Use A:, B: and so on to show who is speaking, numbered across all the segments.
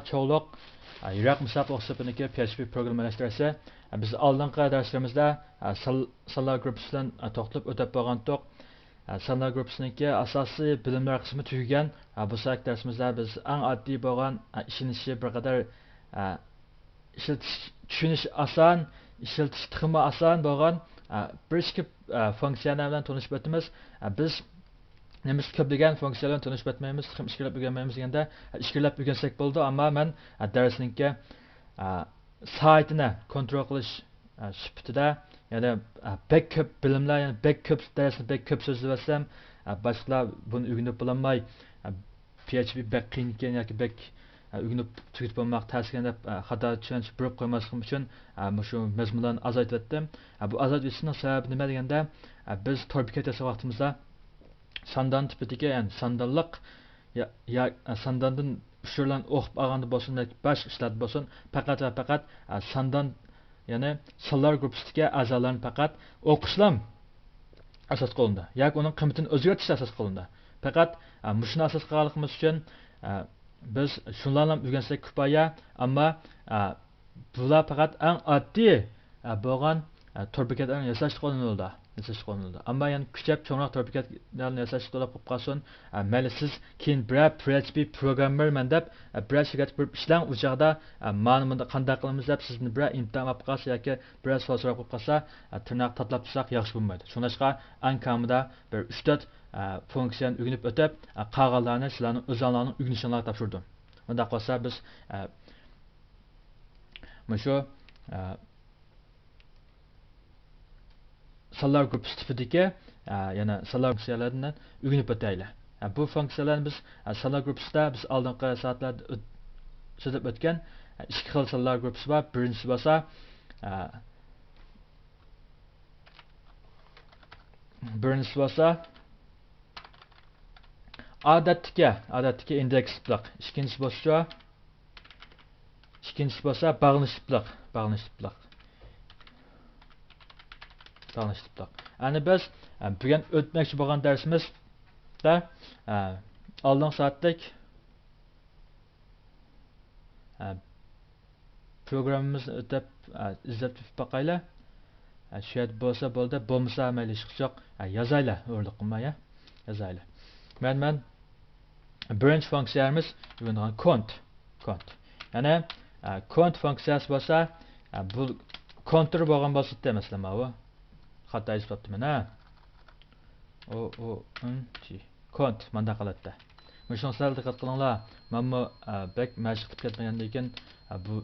A: Çoğuluq Irak müsabaqə sınıfındakı PHP proqramlaşdırışı biz aldınqı dərslərimizdə sanlar qrupsundan toxtulub ötəb bolğandıq. Sanlar qrupsununki asasıy bilimlər qismi tügən. Bu saat dərsimizdə biz ən addi bolğan işinişi bir qədər tushunish oson, ishlatish texmi oson bolğan bir ikki funksiyalar bilan tanishib o'tamiz. Biz nemiz köplegen fonksiyonlarni tanishib o'tmaymiz, ham ishkilab o'rganmaymiz deganda ishkilab o'rgansak bo'ldi, ammo men darsningki saytini kontrol qilish sifatida, ya'ni bek ko'p bilimlar, ya'ni bek ko'p darsni bek ko'p so'zlasam, boshqalar buni o'rganib bo'lolmay, PHP bek qiyin ekan yoki bek o'rganib tugatib bo'lmoq tasgan deb xato tushunish bo'lib qo'ymaslik uchun shu mazmunlarni azaytib. Bu azaytishning sababi nima deganda, biz to'rtbekatasi vaqtimizda sandan tipidagi, ya'ni sandalliq ya sandandan ushurlarni o'qib olganda bo'lsin, boshqa ishlar bo'lsin, faqat va faqat sandan, ya'ni sanlar gruppasidagi a'zolarni faqat o'qishlar asos qilindi yoki uning qiymatini o'zgartirish asos qilindi. Faqat mushuni asos qilganligimiz uchun biz shunlarni o'rgansak kifoya, ammo bular faqat eng oddiy bo'lgan to'rbekatlarni yasash qo'llanildi. Ammo yani küçük çoğunluk to'rbekatlarni yasash to'lab qolib qolsin, mayli siz keyin bir PHP programmerman deb bir shirkat bir ishlang u chog'da mana bunda qanday qilamiz deb sizni bir imtihon olib qolsa yoki bir savol so'rab qolib qolsa, tirnoq tatlab tursak yaxshi bo'lmaydi. Shuningdek ankamida bir 3-4 funksiyani o'rganib o'tib, qolganlarni sizlarning o'zingizlarning o'rganishinglarga topshirdim. Unda qolsa biz shu sanlar gruppasi tipidagi yana sanlar funksiyalaridan o'rganib o'taylik. Bu funksiyalarni biz sanlar gruppasida biz oldingi soatlarda so'zlab o'tgan ikki xil sanlar gruppasi bor. Birinchisi bo'lsa odatdagi indeksliq. Ikkinchisi bo'lsa bog'lanishliq. Yani biz bugün o'tmoqchi bo'lgan darsimizda oldingi soatlik programmamizni o'tab izlab boqaylik. Shu yerda bo'lsa bo'ldi, bo'lmasa mayli ish yo'q, yozaylik, o'rlik qilmay, yozaylik. Men birinchi funksiyamiz bo'lgan count. Ya'ni count funksiyasi bo'lsa, bu counter bo'lgan bo'lsa demaslar bu. Hatta ispattım ha. Kont manda qalatda. Müşün sal diqqat qilinglar. Menmi bek mashq qilib ketmagandan keyin bu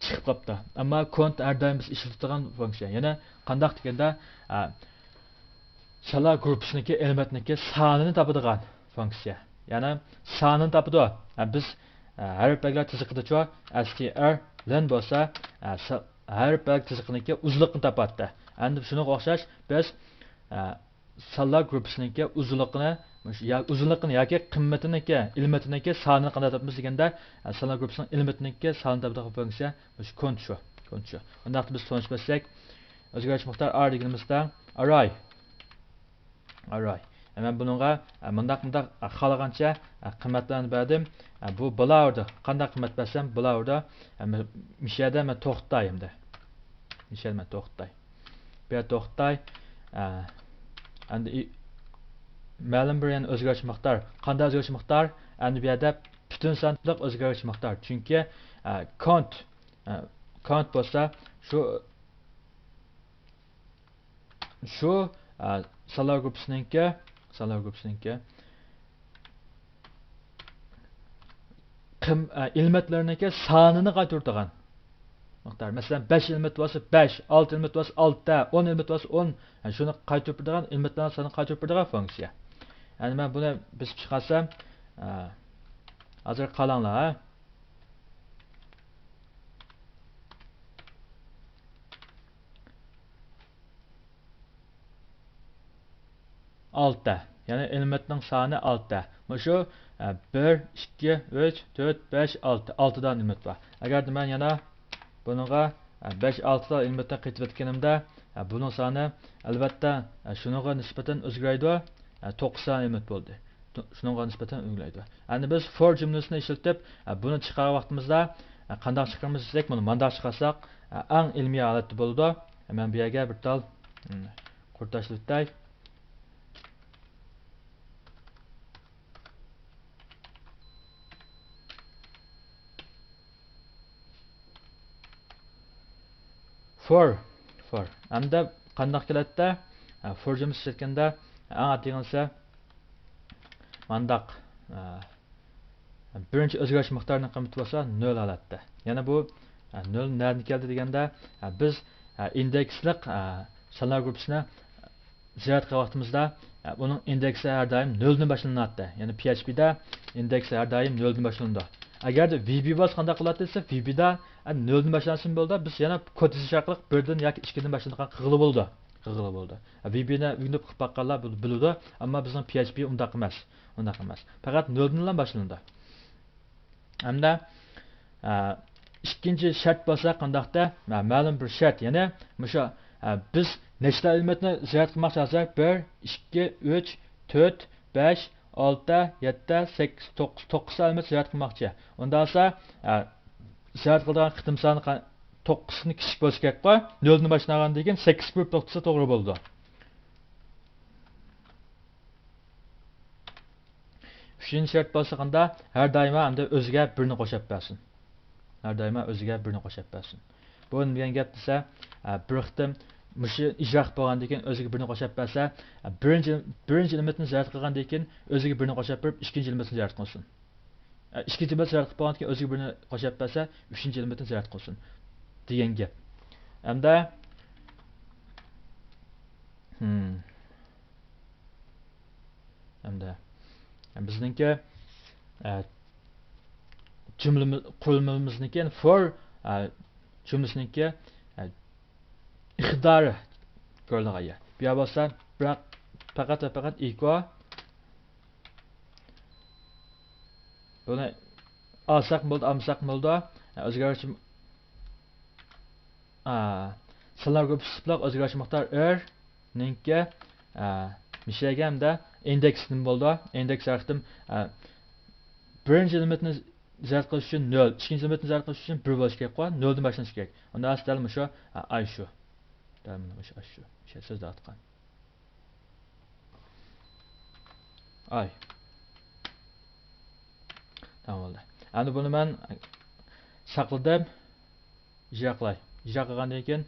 A: chiqib qopti. Ammo kont har doim biz ishlatadigan funksiya. Yana qandaq deganda sanlar gruppasiniki elementniki sonini topadigan funksiya. Ya'ni sonini topadi. Biz harf belgilar chiziqida str len bo'lsa her belki tizikniki uzunluğunu tapattı. Endi şuna o'xshash biz sanlar gruppasiniki uzunluğunu yoki qimmatiniki, ilmatiniki sonini qanday topamiz deganda sanlar gruppasining ilmatiniki sonini topadigan funksiya shu count shu. Unda biz so'nish bo'lsak, o'zgartirish miqdor r deganimizda array. Men buningga mundaq xalagancha qimmatlarni berdim. Bu bularda qanday qimmat bersam bularda mishada men to'xtayimda. Bir to'xtay endi ma'lum bir yani o'zgartirish miqdor. Qanday o'zgartirish miqdor? Endi bu yerda butun sonliq o'zgartirish miqdor. Chunki count bo'lsa shu sanlar gruppasiniki ilmetlarniki sonini qaytaradigan miqdor. Masalan 5 ilmet bo'lsa 5, 6 ilmet bo'lsa 6, 10 ilmet bo'lsa 10. Shuni qaytaradigan ilmetlarning sonini qaytaradigan funksiya. Ya'ni men buni biz chiqarsam hozir qalanglar. 6. Yani elementning soni 6. Shu 1, 2, 3, 4, 5, 6. 6 dan element var. Agar men yana buningga 5, 6 dan elementdan qaytib o'tganimda, buning soni albatta shuningga nisbatan o'zgaradi. 9 dan element bo'ldi. shunga nisbatan o'nglaydi. Endi biz for jumlasini ishlatib, buni chiqargan vaqtimizda qanday chiqaramiz desak, buni manda chiqarsak, eng ilmiy holatda bo'ladi. Men bu yerga bir tal qurtashlikday for hamda qanday keladi? For jumlasi ishlatganda eng atig'insa mandaq birinchi o'zgarish miqdorining qiymati bo'lsa 0 holatda. Yana bu 0 nerdan keldi deganda biz indeksliq sonlar gruppasini ziyorat qilgan vaqtimizda buning indeksi har doim 0 dan boshlanadi. Ya'ni PHP da indeksi har doim 0 dan boshlanadi. Agar VB bo'lsa qanday qiladi desa, VB da 0 dan boshlansin bo'ldi, biz yana kod yozish orqali 1 dan yoki 2 dan boshlanadigan qig'ili bo'ldi. VB ni o'rganib qilib baqqanlar biladi, ammo bizning PHP undaq emas. Faqat 0 dan boshlanadi. Hamda ikkinchi shart bo'lsa qandaqda? Ma'lum bir shart, ya'ni o'sha biz nechta elementni ziyorat qilmoqchi bo'lsak 1, 2, 3, 4, 5, 6, 7, 8, 9 element ziyorat qilmoqchi. Unda esa ziyorat qilgan qitim soni 9 ni kichik bo'lsa kerak-ku. 0 dan boshlagandan keyin 8 ko'p to'qsa to'g'ri bo'ldi. Üçüncü şart bo'lsa qanda har doim hamda o'ziga birini qo'shib bersin. Bu degan gap desa, bir qitim mushi ijro qilib bo'lgandan keyin o'ziga birini qo'shib bersa, birinchi elementni ziyorat qilgandan keyin o'ziga birini qo'shib berib, ikkinchi elementni ziyorat qilsin. Ikkinchi elementni ziyorat qilib bo'lgandan keyin o'ziga birini qo'shib bersa, uchinchi elementni ziyorat qilsin degan gap. Hamda bizningki jumla qurilmamizniki for jumlasiniki iqtidori ko'rilgan. Bu yerda bo'lsa faqat equal buni olsak bo'ldi, o'zgarish sonlar gruppasiga o'zgarish miqdor r ninki mishagamda indeksning bo'ldi. Indeks arqim birinchi elementni ziyorat qilish uchun 0, ikkinchi elementni ziyorat qilish uchun 1 bo'lishi kerak, 0 dan boshlanish kerak. Unda aslida shu ay shu. Shu so'zda aytgan. Ay. Tamam bo'ldi. Endi buni men saqladim. Ijro qilgandan keyin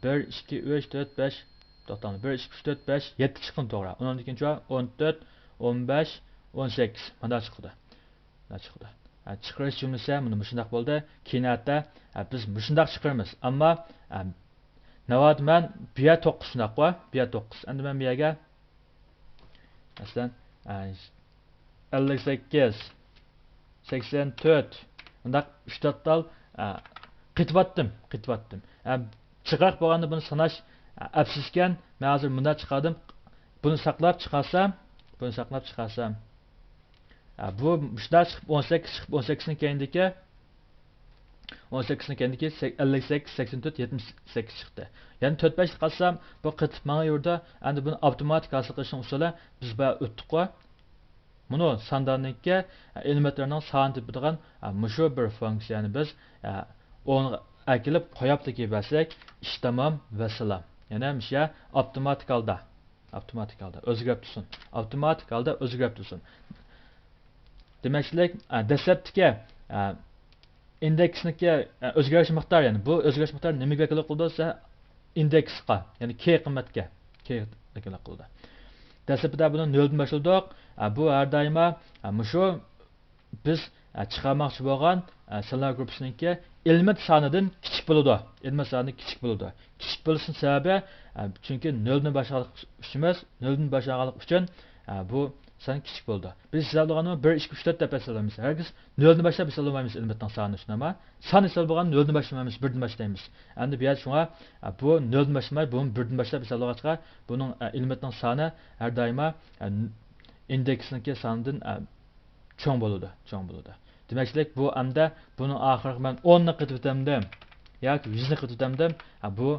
A: 1, 2, 3, 4, 5 to'xtadi. 1, 2, 3, 4, 5, 7 chiqqan to'g'ri. Undan keyin 14, 15, 18 mana chiqdi. Chiqarish jumlasi mana shunday bo'ldi. Keyinda biz shunday chiqaramiz. Ammo navbat men biya 9 shunday qo'y, biya 9. Endi men biyaga masalan 58, 84 unda 3 total qitvatdim. Chiqaq bo'lganda buni sanash afsuskan, men hozir bunda chiqardim. Buni saqlab chiqarsam, bu shunday chiqib 18 chiqib 18 ni keyindiki 58, 84, 78 chiqdi. Ya'ni 4-5 qilsam bu qitib mana yerda endi buni avtomatik hosil qilishning usuli biz bu o'tdik-ku. Buni sandarniki elementlarning soni tepadigan mushu bir funksiyani biz o'nga akilib qo'yapdiki basak, ish tamom va salam. Ya'ni o'sha avtomatik holda o'zgarib tursin. Demaklik dastlabki indeksniki o'zgarish miqdori, ya'ni bu o'zgarish miqdori nimaga vakolat qildi? Indeksga, ya'ni k qiymatga vakolat qildi. Dastlabda buni 0 dan boshladik. Bu har doim shu biz chiqarmoqchi bo'lgan sonlar gruppasiniki element sonidan kichik bo'ladi. Kichik bo'lishning sababi chunki 0 dan boshlaganlik uchun bu son kichik bo'ldi. Biz hisoblaganni 1, 2, 3, 4 deb hisoblaymiz. Hargiz 0 dan boshlab hisoblamaymiz elementning sonini uchun, ammo son hisoblagan 0 dan boshlaymiz, 1 dan boshlaymiz. Endi bu yer shunga bu 0 dan boshlamay, bu 1 dan boshlab hisoblagachqa buning elementning soni har doim indeksniki sonidan cho'ng bo'ladi. Demaklik bu anda buning oxiriga men 10 ni qitib o'tamdim yoki 100 ni qitib o'tamdim. Bu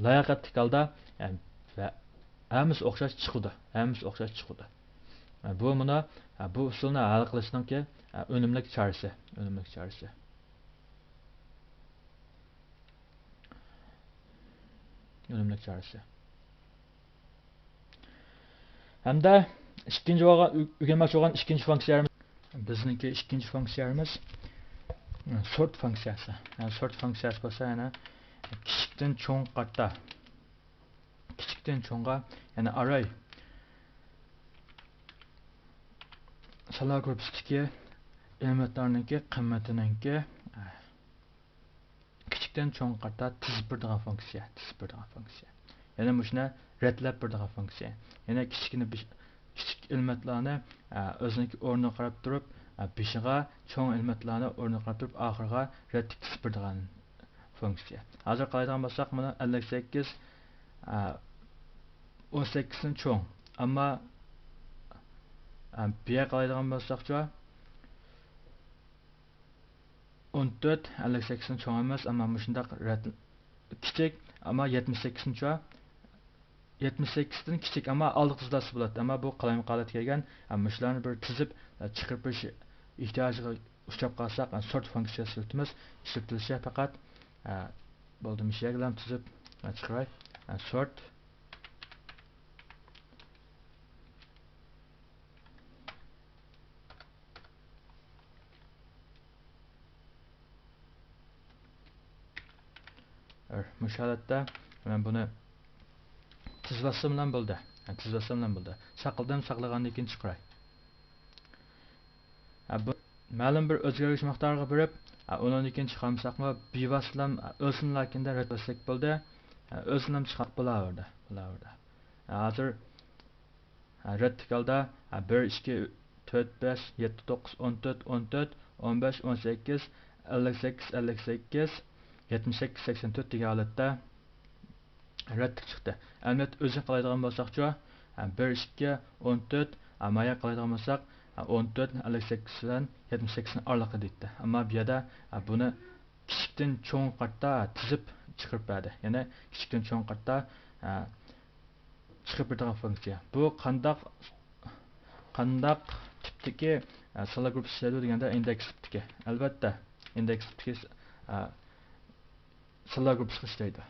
A: layoqatli holda va hammasi o'xshash chiqdi. Bu usulni hal qilishning unumli chorasi. Hamda ikkinchi o'rganmoqchi bo'lgan ikkinchi funksiyamiz bizniki ikkinchi funksiyamiz sort funksiyasi. Sort funksiyasi bo'lsa yana kichikdan cho'ng qarta. Kichikdan cho'ngga yana array salar gruppasidagi elementlarningki qimmatiningki kichikdan cho'ng qarta tizib birdigan funksiya. Yana mushuna redlab birdigan funksiya. Yana kichik elementlarni o'ziniki o'rniga qarab turib, beshiga cho'ng elementlarni o'rniga qarab turib, oxiriga red tizib birdigan funksiya. Hozir qaraydigan bo'lsak, mana 58 18 dan cho'ng. Ammo bu yerga qaraydigan bo'lsak-chi 14 58 dan cho'ng emas, ammo mushundaq red kichik, ammo 78-chi 78 dan kichik, ammo oldi tizlasi bo'ladi. Ammo bu qalam holatga kelgan, mushlarni bir tizib chiqarib berish ehtiyojiga uchrab qolsak, sort funksiyasi ishlatilsa faqat bo'ldi mishiyalar tizib chiqaray. Sort mushalatda men buni tizlasam bilan bo'ldi. Saqlagandan keyin chiqaray. Bu ma'lum bir o'zgarish miqdoriga berib, undan keyin chiqarmasaqmi, bevositlam o'sinlarkanda red bo'lsak bo'ldi. O'sinlam chiqib bo'laverdi. Hozir red tikalda 1 2 4 5 7 9 14 14 15 18 58 58 78 84 degan holatda red chiqdi. Albatta o'zini qilaydigan bo'lsak-chi 1 2 14 amaya qilaydigan bo'lsak 14 58 bilan 78 ni oralig'i deydi. Ammo bu yerda buni kichikdan cho'ng qarta tizib chiqarib berdi. Ya'ni kichikdan cho'ng qarta chiqib beradigan funksiya. Bu qandaq tipdagi salar gruppasi ishlaydi deganda indeks tipdagi. Albatta indeks tipdagi salar gruppasi ishlaydi.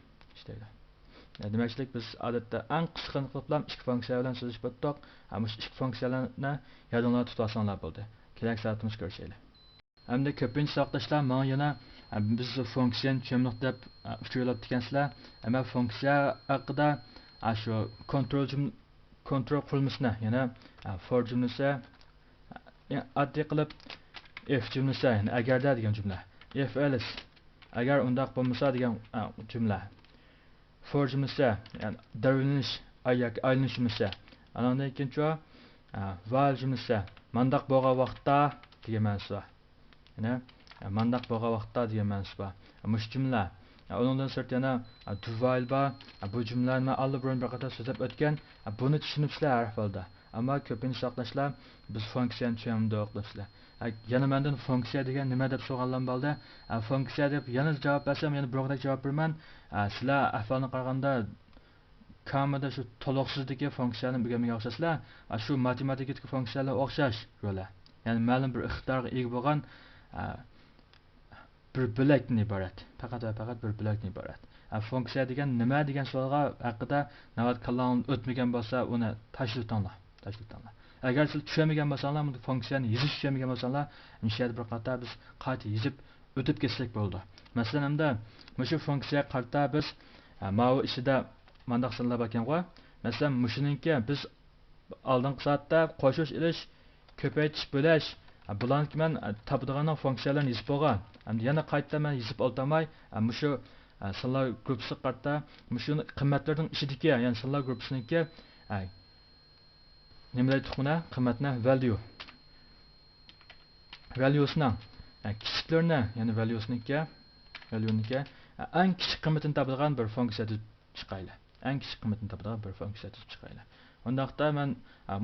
A: Demakchilik biz odatda eng qisqa qilib ikki funksiya bilan so'zlashib o'tdik. Mush ikki funksiyalarni yodingizda tutib olsanglar bo'ldi. Kelasi soatimiz ko'rishaylik. Hamda ko'pincha savoqdoshlar menga yana biz funksiyani tushunmoq deb uchrayib dekansizlar. Ammo funksiya haqida shu kontrol qurilmasini, yana for jumlasi, oddiy qilib if jumlasi, ya'ni agarda degan jumla. If else agar undaq bo'lmasa degan jumla. For jumlasi, ya'ni darvinish aylanish jumlasi. Andan keyin while jumlasi, mandaq bo'lgan vaqtda degan ma'nosi bor. Ya'ni mandaq bo'lgan vaqtda degan ma'nosi bor. Mush jumla. Ondan sonra yana do while bor. Bu jumlalarni allburun bir qator so'zlab o'tgan. Buni tushunibsizlar har holda. Ammo ko'pincha saqlashlar biz funksiyani tushunmaydiq debsizlar. Yana mendan funksiya degan nima deb so'ralgan bo'ldi. Funksiya deb yana javob bersam, yana biroqdek javob beraman. Sizlar ahvolni qaraganda kamida shu to'liqsizdagi funksiyani o'rganmagan o'xshasizlar. Shu matematikadagi funksiyalar o'xshash ro'la. Ya'ni ma'lum bir ixtiyorga ega bo'lgan bir bo'lakdan iborat. Faqat bir bo'lakdan iborat. Funksiya degan nima degan savolga haqida navbat kallang o'tmagan bo'lsa, uni tashlab Agar siz tushunmagan bo'lsanglar, bu funksiyani yozish tushunmagan bo'lsanglar, inshoot bir qator biz qayta yozib o'tib ketsak bo'ldi. Masalan, hamda shu funksiya qarta biz ma'u ishida mandaq sanlar ekan-ku. Masalan, mushuninki biz oldingi soatda qo'shish ilish, ko'paytirish bo'lash, bularni men topadigan funksiyalarni yozib bo'lgan. Endi yana qayta men yozib oltamay, shu sanlar gruppasi qarta mushuni qimmatlarning ichidagi, ya'ni sanlar gruppasiniki nima deydi qimmatni valuesini kichiklarni, ya'ni valuesniki eng kichik qimmatini topadigan bir funksiya deb chiqayli. Undaqda men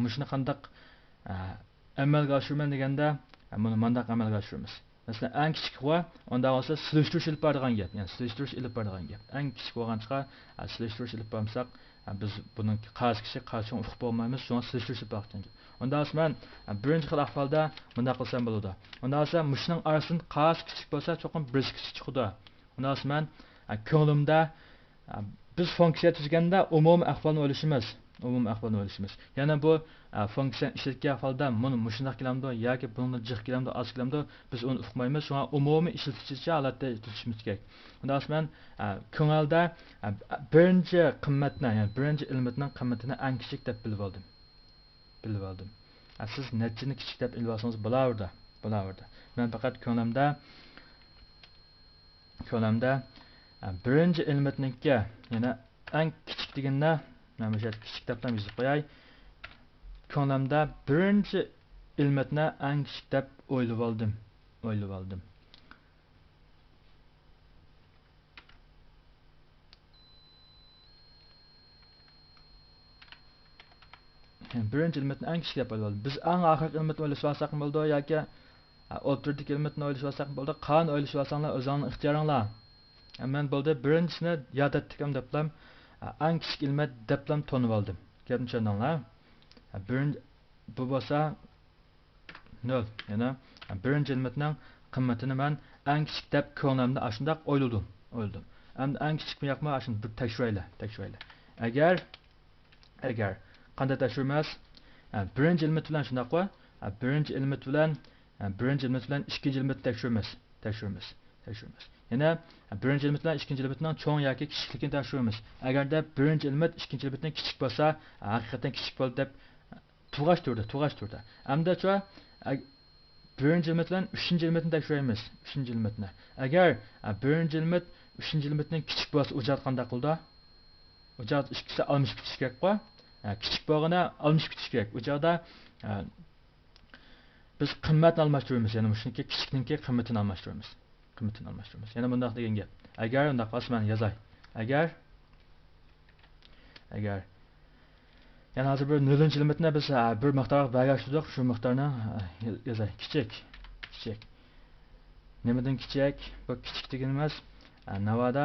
A: mushuni qandaq amalga oshiraman deganda, buni mandaq amalga oshiramiz. Masalan, eng kichik va unda bo'lsa solishtirish ilib boradigan gap. Eng kichik bo'lgancha solishtirish ilib borsak, biz buning qarshi kishi qarshi uqib bo'lmaymiz, shuni solishtirish ilib borgan gap. Ondan sonra birinchi xil ahvolda bunday qilsam bo'ladi. Ondan sonra mushning orasidan qas kichik bo'lsa, cho'qim bir kichik chiqadi. Ondan sonra ko'nglimda biz funksiya tuzganda umumiy ahvolni o'ylashimiz. Yana bu funksiya ishlatgan ahvolda mushundoq kelamdi yoki bundan jiq kelamdi, oz kelamdi, biz uni uqmaymiz. Shunga umumiy ishlatuvchi holatda tutishimiz kerak. Undan so'ng ko'ngilda birinchi qimmatni, ya'ni birinchi ilmitning qimmatini eng kichik deb bilib oldim. Siz nechini kichik deb bilib olsangiz bo'laverdi. Men faqat ko'lamda birinchi ilmitniki, ya'ni eng kichik deganni mana shu kichik deb yozib qo'yay. Ko'lamda birinchi ilmitni eng kichik deb o'ylab oldim. Birinchi ilmitni eng kichik deb o'ylab oldim. Biz eng oxirgi ilmitni o'ylashib olsak bo'ldi yoki o'rtadagi ilmitni o'ylashib olsak bo'ldi. Qani o'ylashib olsanglar o'zingizning ixtiyoringlar. Men bo'ldi birinchisini yod etdim deblam eng kichik ilmat deblam tonib oldim. Gapni tushundinglar? Bu bo'lsa 0. Ya'ni birinchi ilmitning qimmatini men eng kichik deb ko'nglimda shundoq o'yladim. Endi eng kichikmi yo'qmi shuni bir tekshiraylik. Agar qanday tekshirmas? Birinchi ilmit bilan shundoq qo'y. Birinchi ilmit bilan ikkinchi ilmitni tekshirmas. Yana birinchi ilmit bilan ikkinchi ilmitning cho'ng yoki kichikligini tekshiramiz. Agarda birinchi ilmit ikkinchi ilmitdan kichik bo'lsa, haqiqatan kichik bo'ldi deb tug'ash turdi. Hamda-chu birinchi ilmit bilan uchinchi ilmitni tekshiramiz. Agar birinchi ilmit uchinchi ilmitdan kichik bo'lsa, ujat qanday qildi? Ujat ikkisi almish kitish kerak-ku. Kichik bo'lganda almish kitish kerak. Ujada biz qimmatni almashtiramiz, ya'ni shuniki kichikniki qimmatini almashtiramiz. Yana bundoq degan gap. Agar undaq qilsa men yozay. Agar yana hozir bir 0-ilmitni biz bir miqdorga bagashtirdik, shu miqdorni yozay. Kichik. Nimadan kichik? Bu kichik degan emas. Navoda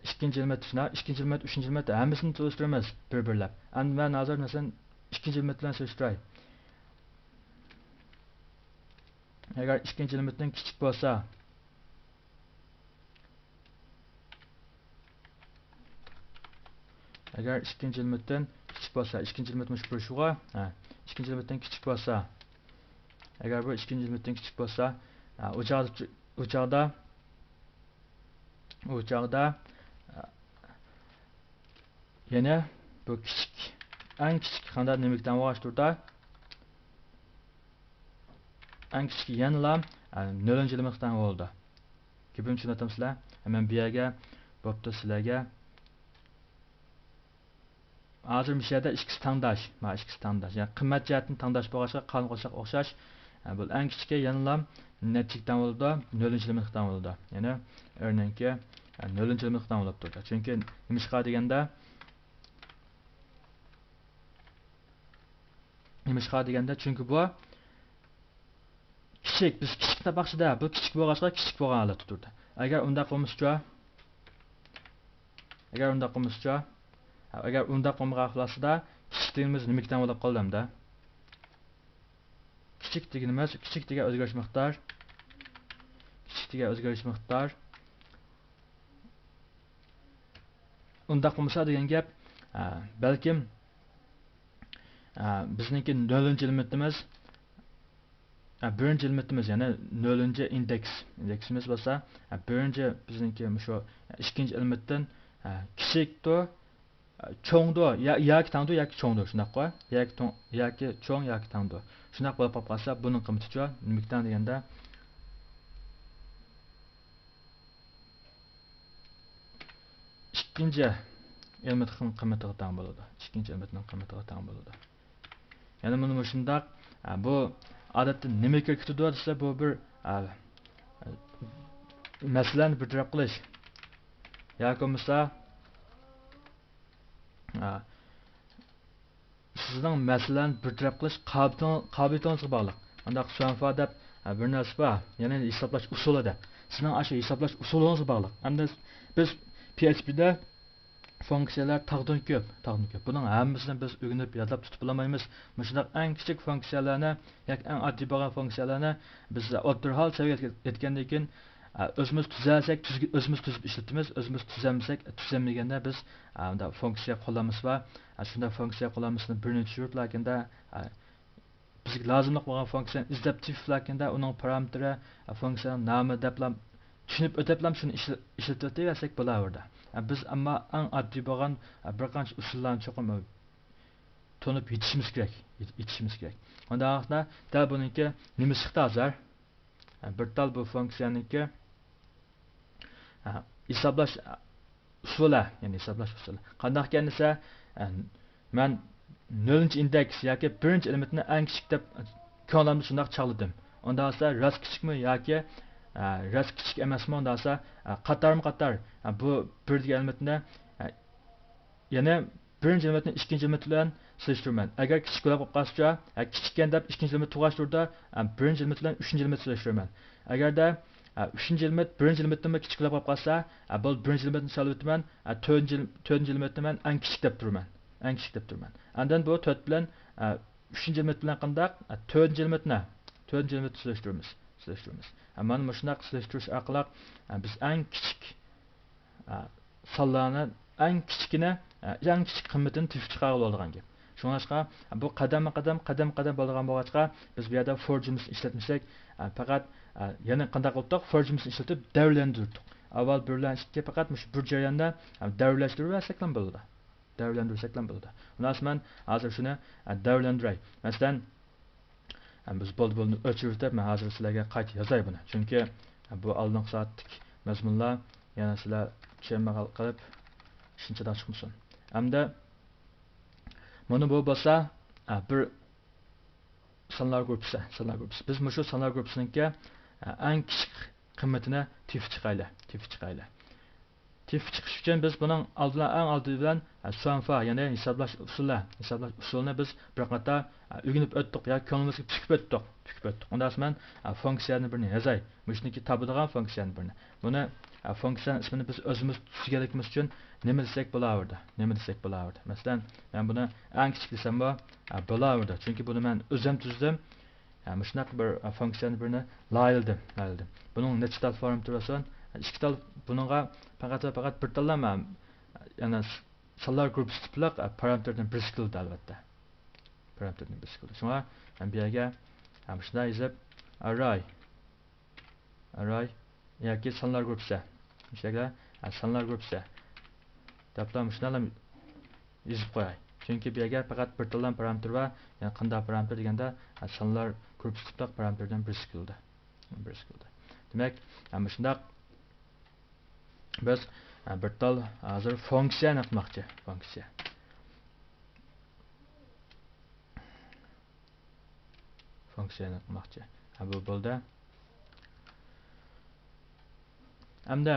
A: ikkinchi ilmit, uchinchi ilmit hammasini solishtiramiz bir-birlab. Endi men hozir masalan ikkinchi ilmit bilan solishtiray. Agar ikkinchi ilmitdan kichik bo'lsa, ikkinchi ilmitdan kichik bo'lsa, ikkinchi ilmitni bir shuga, ikkinchi ilmitdan kichik bo'lsa, agar bu ikkinchi ilmitdan kichik bo'lsa, o'chog'da yana bu kichik, eng kichik qanday nimadan vosturda, eng kichik yanala 0-ilmitdan bo'ldi. Gapimni tushunatamsizlar? Hemen bu yerga bo'pti sizlarga. Hozir bu yerda ikkisi tangdash. Ya'ni qimmat jihatini tangdash bo'lg'achqa qon qo'shaq o'xshash. Bu eng kichik yanalam nechikdan bo'ldi? 0-ilmitdan bo'ldi. Ya'ni o'rningki 0-ilmitdan bo'lib turdi. Chunki nimishqa deganda chunki bu kichik, biz kichik tabaqchida bu kichik bo'lg'achqa kichik bo'lgan holatda turdi. Agar unda qilmishcha agar unda qilmagan holatda kichikligimiz nimadan bo'lib qoldimda? Kichik degan o'zgarish miqdor. Unda qilmasa degan gap balkim bizningki 0-ilmitimiz birinchi ilmitimiz, ya'ni 0-indeksimiz bo'lsa, birinchi bizningki shu ikkinchi ilmitdan kichikdir, cho'ngdir, yoki tangdir, yoki cho'ngdir, shunday qo'y. Yoki cho'ng, yoki tangdir. Shunday bo'lib qolsa, buning qiymaticha nimadan deganda ikkinchi ilmitning qiymatiga teng bo'ladi. Ya'ni buni shunday bu odatda nima kutadi desa, bu bir masalani bir taraf qilish yoki bo'lmasa sizning masalani bir taraf qilish qobiliyatingizga bog'liq. Undaq suanfa deb bir narsa bor, ya'ni hisoblash usuli deb. Sizning shu hisoblash usulingizga bog'liq. Endi biz PHP'da funksiyalar tağdan ko'p, tağdan ko'p. Buning hammasini biz o'rganib yodlab tutib olamaymiz. Shundaq eng kichik funksiyalarni, yoki eng oddiy bo'lgan funksiyalarni biz o'rta hol saviyaga yetgandan keyin o'zimiz tuzalsak, o'zimiz tuzib ishlatamiz, o'zimiz tuzamsak, tuzamaganda biz unda funksiya qo'llaymiz va shunda funksiya qo'llaymisni birini tushirib, lakында bizga lozimli bo'lgan funksiyani izlab topib, uning parametri, funksiyaning nomi deb tushunib o'tablam shuni ishlatib o'taversak bo'laverdi. Biz ammo eng oddiy bo'lgan bir qancha usullarni cho'qim to'nib yetishimiz kerak. Undaqda dal buniki nimasi hozir bir tal bu funksiyaniki hisoblash usuli, ya'ni hisoblash usuli. Qanday ekan desa, men 0-indeks yoki 1-elementni eng kichik deb ko'nglimda shunday chog'ladim. Unda esa rost kichikmi yoki rost kichik emasmi, unda esa qator bu 1-elementni yana 1-elementni 2-element bilan solishtirman. Agar kichik bo'lib qolsa, kichikkan deb 2-element tug'ashtirda 1-element bilan 3-element solishtirman. Agarda 3-element 1-elementdan kichik bo'lib qolsa, bu 1-elementni solib o'taman, 4-elementni men eng kichik deb turman. Andan bu 4 bilan 3-element bilan qandaq 4-elementni solishtiramiz. Mana shunday solishtirish orqali biz eng kichik sonlarni eng kichik qiymatini topib chiqarib oladigan gap. Shuningcha bu qadam bo'lgan bo'lg'achqa biz bu yerda for jumlasini ishlatmasak, faqat yana qanday qildik for jumlasini ishlatib davrlantirdik. Avval 1 bilan 2 faqat bir jarayonda davrlashtirib olsak bo'ladi. Undan men hozir shuni davrlantiray. Masalan, biz bo'ldi o'chirib, men hozir sizlarga qayta yozay buni. Chunki bu oldingi soatlik mazmunlar yana sizlar tushunmagan qilib shunchadan chiqmasin. Hamda mana bu bo'lsa bir sonlar gruppasi. Biz shu sonlar gruppasininki eng kichik qiymatini topib chiqaylik. Topib chiqish uchun biz buning eng oldi bilan sonfa, ya'ni hisoblash usulini biz bir qator o'rganib o'tdik yoki ko'nglimizga tikib o'tdik. Undan men funksiyani birini yozay. Mushniki topadigan funksiyani birini. Buni funksiyaning ismini biz o'zimiz tuzganligimiz uchun nima desak bo'laverdi. Masalan, men buni eng kichik desam bo'laverdi. Chunki buni men o'zim tuzdim. Shunday bir funksiyani birini layildim. Buning necha tal form turasan? 2 tal buningga faqat bir talama yana sonlar gruppasi tipliq parametrdan birisi qildi albatta. Shunga men bu yerga shunday yozib array yoki sonlar gruppasi. Sonlar gruppasi deb shunday yozib qo'yay. Chunki bu yerga faqat bir talan parametr va yana qanday parametr deganda sonlar gruppasi tipliq parametrdan birisi qildi. Demak, shunday biz bir tal hozir funksiyani qilmoqchi. Bu bo'ldi. Hamda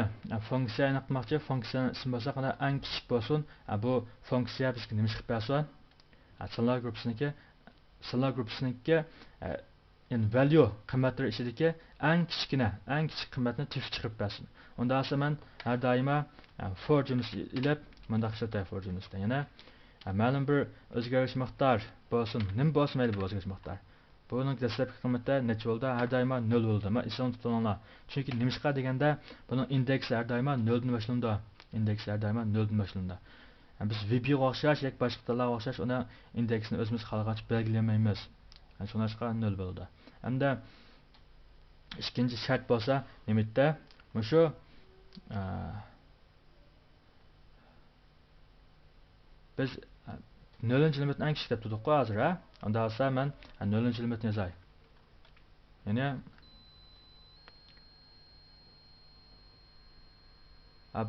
A: funksiyani qilmoqchi. Funksiyani ismi bo'lsa qana eng kichik bo'lsin. Bu funksiya bizga nima chiqib bersin? Sonlar gruppasiniki yani value qiymatlari ichidagi eng kichik qiymatni topib chiqib bersin. Unda esa men har doimo for jumlasi ilib bundaq ishlatay for jumlasida. Yana ma'lum bir o'zgarish miqdor bo'lsin. Nima bo'lsa mayli bu o'zgarish miqdor. Buning dastlabki qiymati necha bo'ldi? Har doimo 0 bo'ldi. Men eson tutolanglar. Chunki nimishqa deganda buning indeksi har doimo 0 dan boshlandi. Biz VB ga o'xshash yoki boshqa tillarga o'xshash uni indeksini o'zimiz xohlagancha belgilamaymiz. Shuningcha 0 bo'ldi. Hamda ikkinchi shart bo'lsa limitda shu biz 0-elementni eng kichik deb turdik hozir, Unda esa men 0-elementni yozay. Ya'ni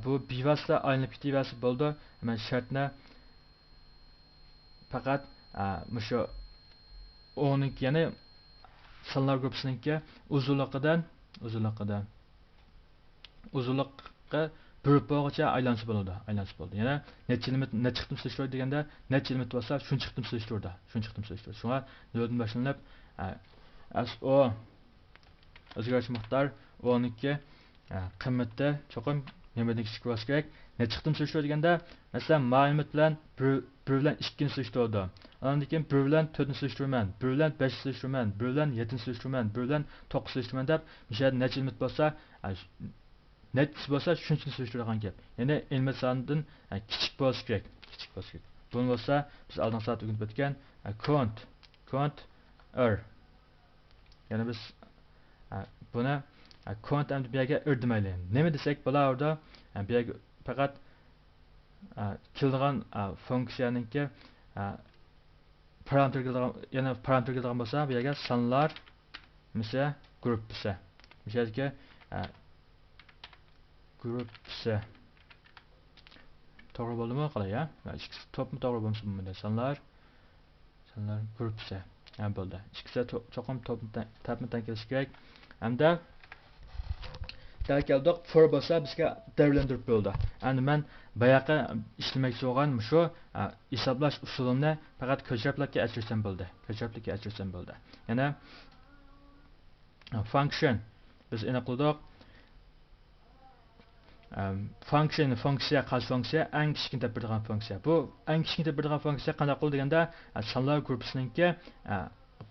A: bu bevosita aylanib ketaversa bo'ldi. Men shartni faqat shu 12 ya'ni sonlar gruppasiniki uzunliqqa bir bo'g'icha aylansa bo'ladi. Yana necha qitim solishtiradi deganda necha element bo'lsa shuncha qitim solishtiradi. Shunga 0 dan boshlanib o o'zgarish miqdor 12 qiymatda cho'qim nimadan kichik bo'lsa kerak? Nechiqdan surishtiradi deganda, masalan, ma'lumot bilan 1 bilan 2 ni surishtiradi. Ondan keyin 1 bilan 4 ni surishtiraman, 1 bilan 5 ni surishtiraman, 1 bilan 7 ni surishtiraman, 1 bilan 9 surishtiraman deb, mishada necha ilmit bo'lsa, necha bo'lsa shunchani surishtiradigan gap. Ya'ni ilmit sonidan kichik bo'lsa kerak, kichik bo'lsa kerak. Bu bo'lsa biz oldingi soat o'rganib o'tgan count ya'ni biz buni count endi bu yerga demaylik. Nima desak bo'lar orada bu yerga faqat keladigan funksiyaningki parametr keladigan bo'lsa bu yerga sonlar misol gruppasi. Misolga gruppasi to'g'ri bo'ldimi qalay ya? Ikkisi to'pmi to'g'ri bo'lsa bunda sonlar gruppasi. Bo'ldi. Ikkisi cho'qim to'pni kelishi kerak. Hamda keldik for bo'lsa bizga davlandirib bo'ldi. Endi men bayaqa ishlamoqchi bo'lgan shu hisoblash usulini faqat ko'chiriblarga achirsam bo'ldi. Yana function biz aniqladik. Funksiya qarshi funksiya eng kichik deb biladigan funksiya. Bu eng kichik deb biladigan funksiya qanday qildi deganda sonlar gruppasiningki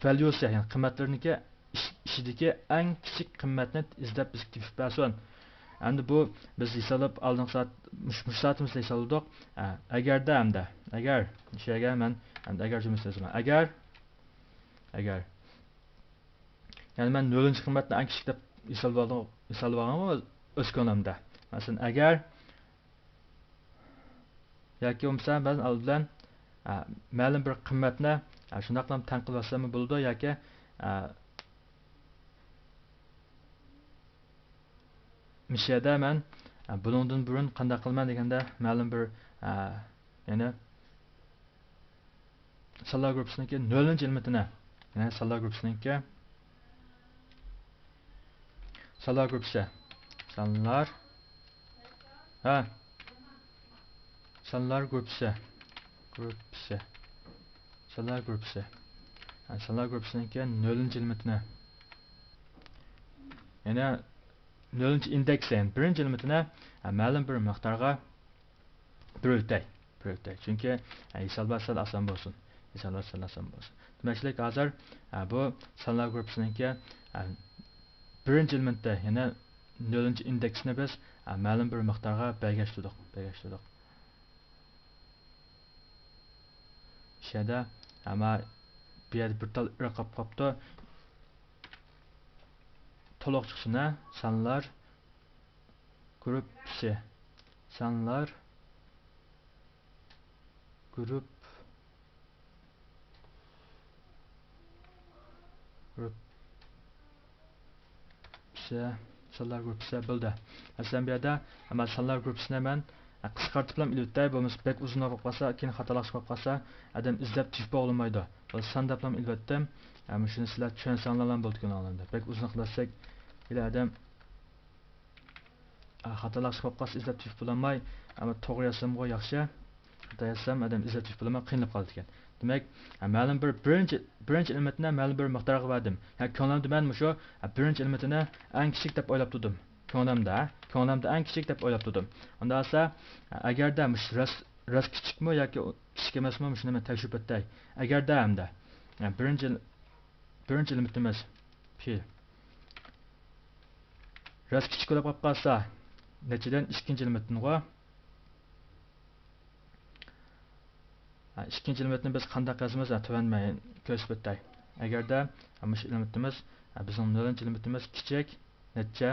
A: valuesi, ya'ni qiymatlariniki ishidagi eng kichik qiymatni izlab bizga topib bersin. Endi bu biz hisoblab oldingi soat soatimizda hisobladik. Agar ishga men endi agar jumlasini yozaman. Agar ya'ni men 0 qiymatni eng kichik deb hisoblaganman o'z ko'lamda. Masalan, agar yoki bo'lmasa men oldin ma'lum bir qiymatni shunday qilib tanqid qilsam bo'ladi yoki mishada men buningdan burun qanday qilman deganda ma'lum bir ya'ni sonlar gruppasiniki 0 ilmitini, ya'ni sonlar gruppasiniki sonlar gruppasi sonlar gruppasiniki 0 ilmitini, ya'ni 0 indeksdan 1 ilmitini ma'lum bir miqdorga bo'rtay. Chunki hisoblash oson bo'lsin. Demaklik hozir bu sonlar gruppasiniki 1 ilmitda, ya'ni 0 indeksni biz ma'lum bir miqdorga belgilashtirdik. Shada ama bu yerda bir tal raqam qopdi. To'liq chiqsin sonlar gruppasi. Sonlar gruppasi bo'ldi. Masalan bu yerda ama sonlar gruppasini men qisqartib bilan ilibday bo'lmasa bek uzun bo'lib qolsa, keyin xatolar chiqib qolsa, adam izlab topib olmaydi. Bu son deb ham ilibdim. Ama shuni sizlar tushunsanlar bo'ldi kanallarda. Bek uzun qilsak, ila adam xatolar chiqib qolsa izlab topib bo'lmay, ama to'g'ri yozsamga yaxshi. Xato yozsam adam izlab topib bo'lmay qiynalib qoldi ekan. Demak, ma'lum bir birinchi ilmitni ma'lum bir miqdorga berdim. Yani ko'lamda men shu birinchi ilmitini eng kichik deb o'ylab turdim. Ko'lamda eng kichik deb o'ylab turdim. Unda esa agarda ras kichikmi yoki kichik emasmi shuni men tekshirib o'tay. Agarda hamda birinchi ilmitimiz pi ras kichik bo'lib qolsa, nechidan ikkinchi ilmitni ikkinchi ilmitni biz qanday qilamiz? Tuvanmayin ko'rsatib o'tay. Agarda shu ilmitimiz bizning 0 ilmitimiz kichik necha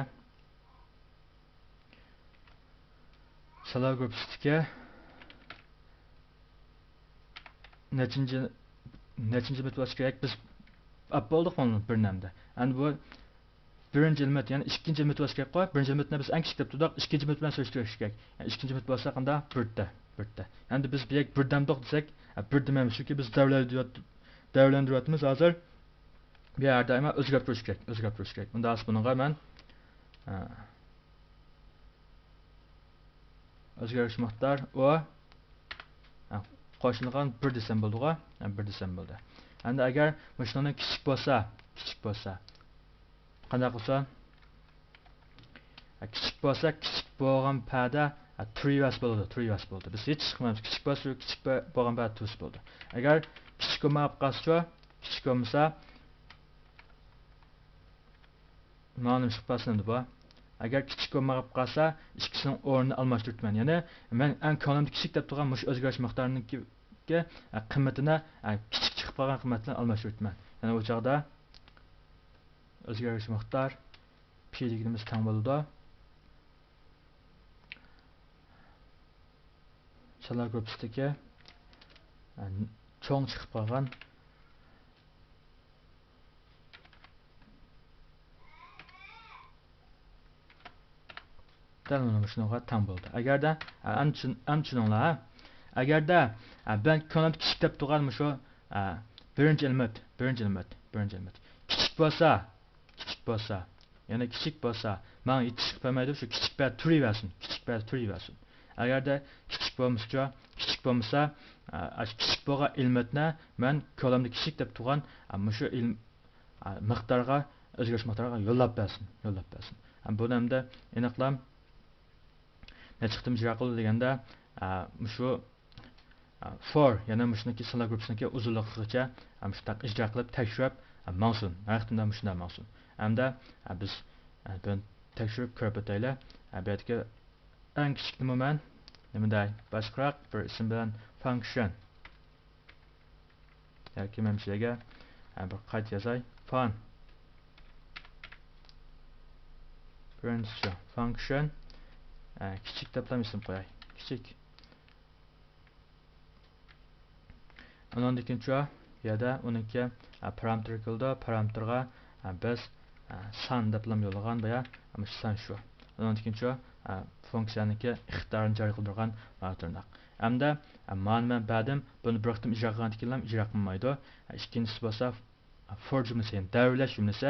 A: sonlar gruppasidagi nechinchi ilmit bo'lsa kerak biz bo'ldik bunu bir namda. Endi bu birinchi ilmit, ya'ni ikkinchi ilmit bo'lsa kerak. Birinchi ilmitni biz eng kichik deb turdik, ikkinchi ilmit bilan so'rishtirish kerak. Yani ikkinchi ilmit bo'lsa qanday? 1 da. Endi biz bu yerga 1 damdoq desak, 1 demaymiz chunki biz davlandiryapmiz hozir. Bu yerda ham o'zgartirish kerak. Unda as bunga men o'zgarish miqdor qo'shilgan 1 desam bo'ldi-ku. 1 desam bo'ldi. Endi agar shundan kichik bo'lsa, qanday qilsa? Kichik bo'lsa, kichik bo'lgan pada 3 vas bo'ldi, 3 vas bo'ldi. Biz hech chiqmaymiz. Kichik bo'lgan pada 2 bo'ldi. Agar kichik bo'lmab qolsa, kichik bo'lmasa mana chiqpasin bu. Agar kichik bo'lmab qolsa, ikkisining o'rnini almashtiribman. Ya'ni men eng ko'lamda kichik deb turgan mush o'zgarish miqdorininkiga qiymatini kichik chiqib qolgan qiymatini almashtiribman. Ya'ni o chaqda o'zgarish miqdor p deganimiz teng bo'ladi. Chalar gruppasidagi cho'ng chiqib qolgan dalilni shunga teng bo'ldi. Agarda anchuninglar, agarda ben ko'lam kichik deb turgan shu birinchi element kichik bo'lsa, yana kichik bo'lsa, men hech chiqmaydi, shu kichik pad 3 versin. Agarda kichik bo'lmasa, kichik bo'lgan elementni men ko'lamda kichik deb turgan shu miqdorga o'zgarish miqdoriga yo'llab bersin. Bu hamda aniqlam nechiqdim ijro qildi deganda shu for yana shuniki salar gruppasiniki uzunligicha shu ijro qilib tekshirib mavsun. Vaqtida shunday mavsun. Hamda biz buni tekshirib ko'rib o'taylik. Bu yerga eng kichik nima nimaday boshqaroq bir ism bilan function yoki memsiga bir qayd yozay. Birinchi function kichik deb ism qo'yay. Kichik. Ondan ikinchi yerda uniki parameter qildi. Parameterga biz san deb yo'llagan boya san shu. Ondan ikinchi funksiyanniki ixtiyorini joriy qildirgan turnaq. Hamda men ba'dim buni bir vaqtim ijro qilgan ekanman, ijro qilmaydi. Ikkinchisi bo'lsa for jumlasi, ya'ni davrlash jumlasi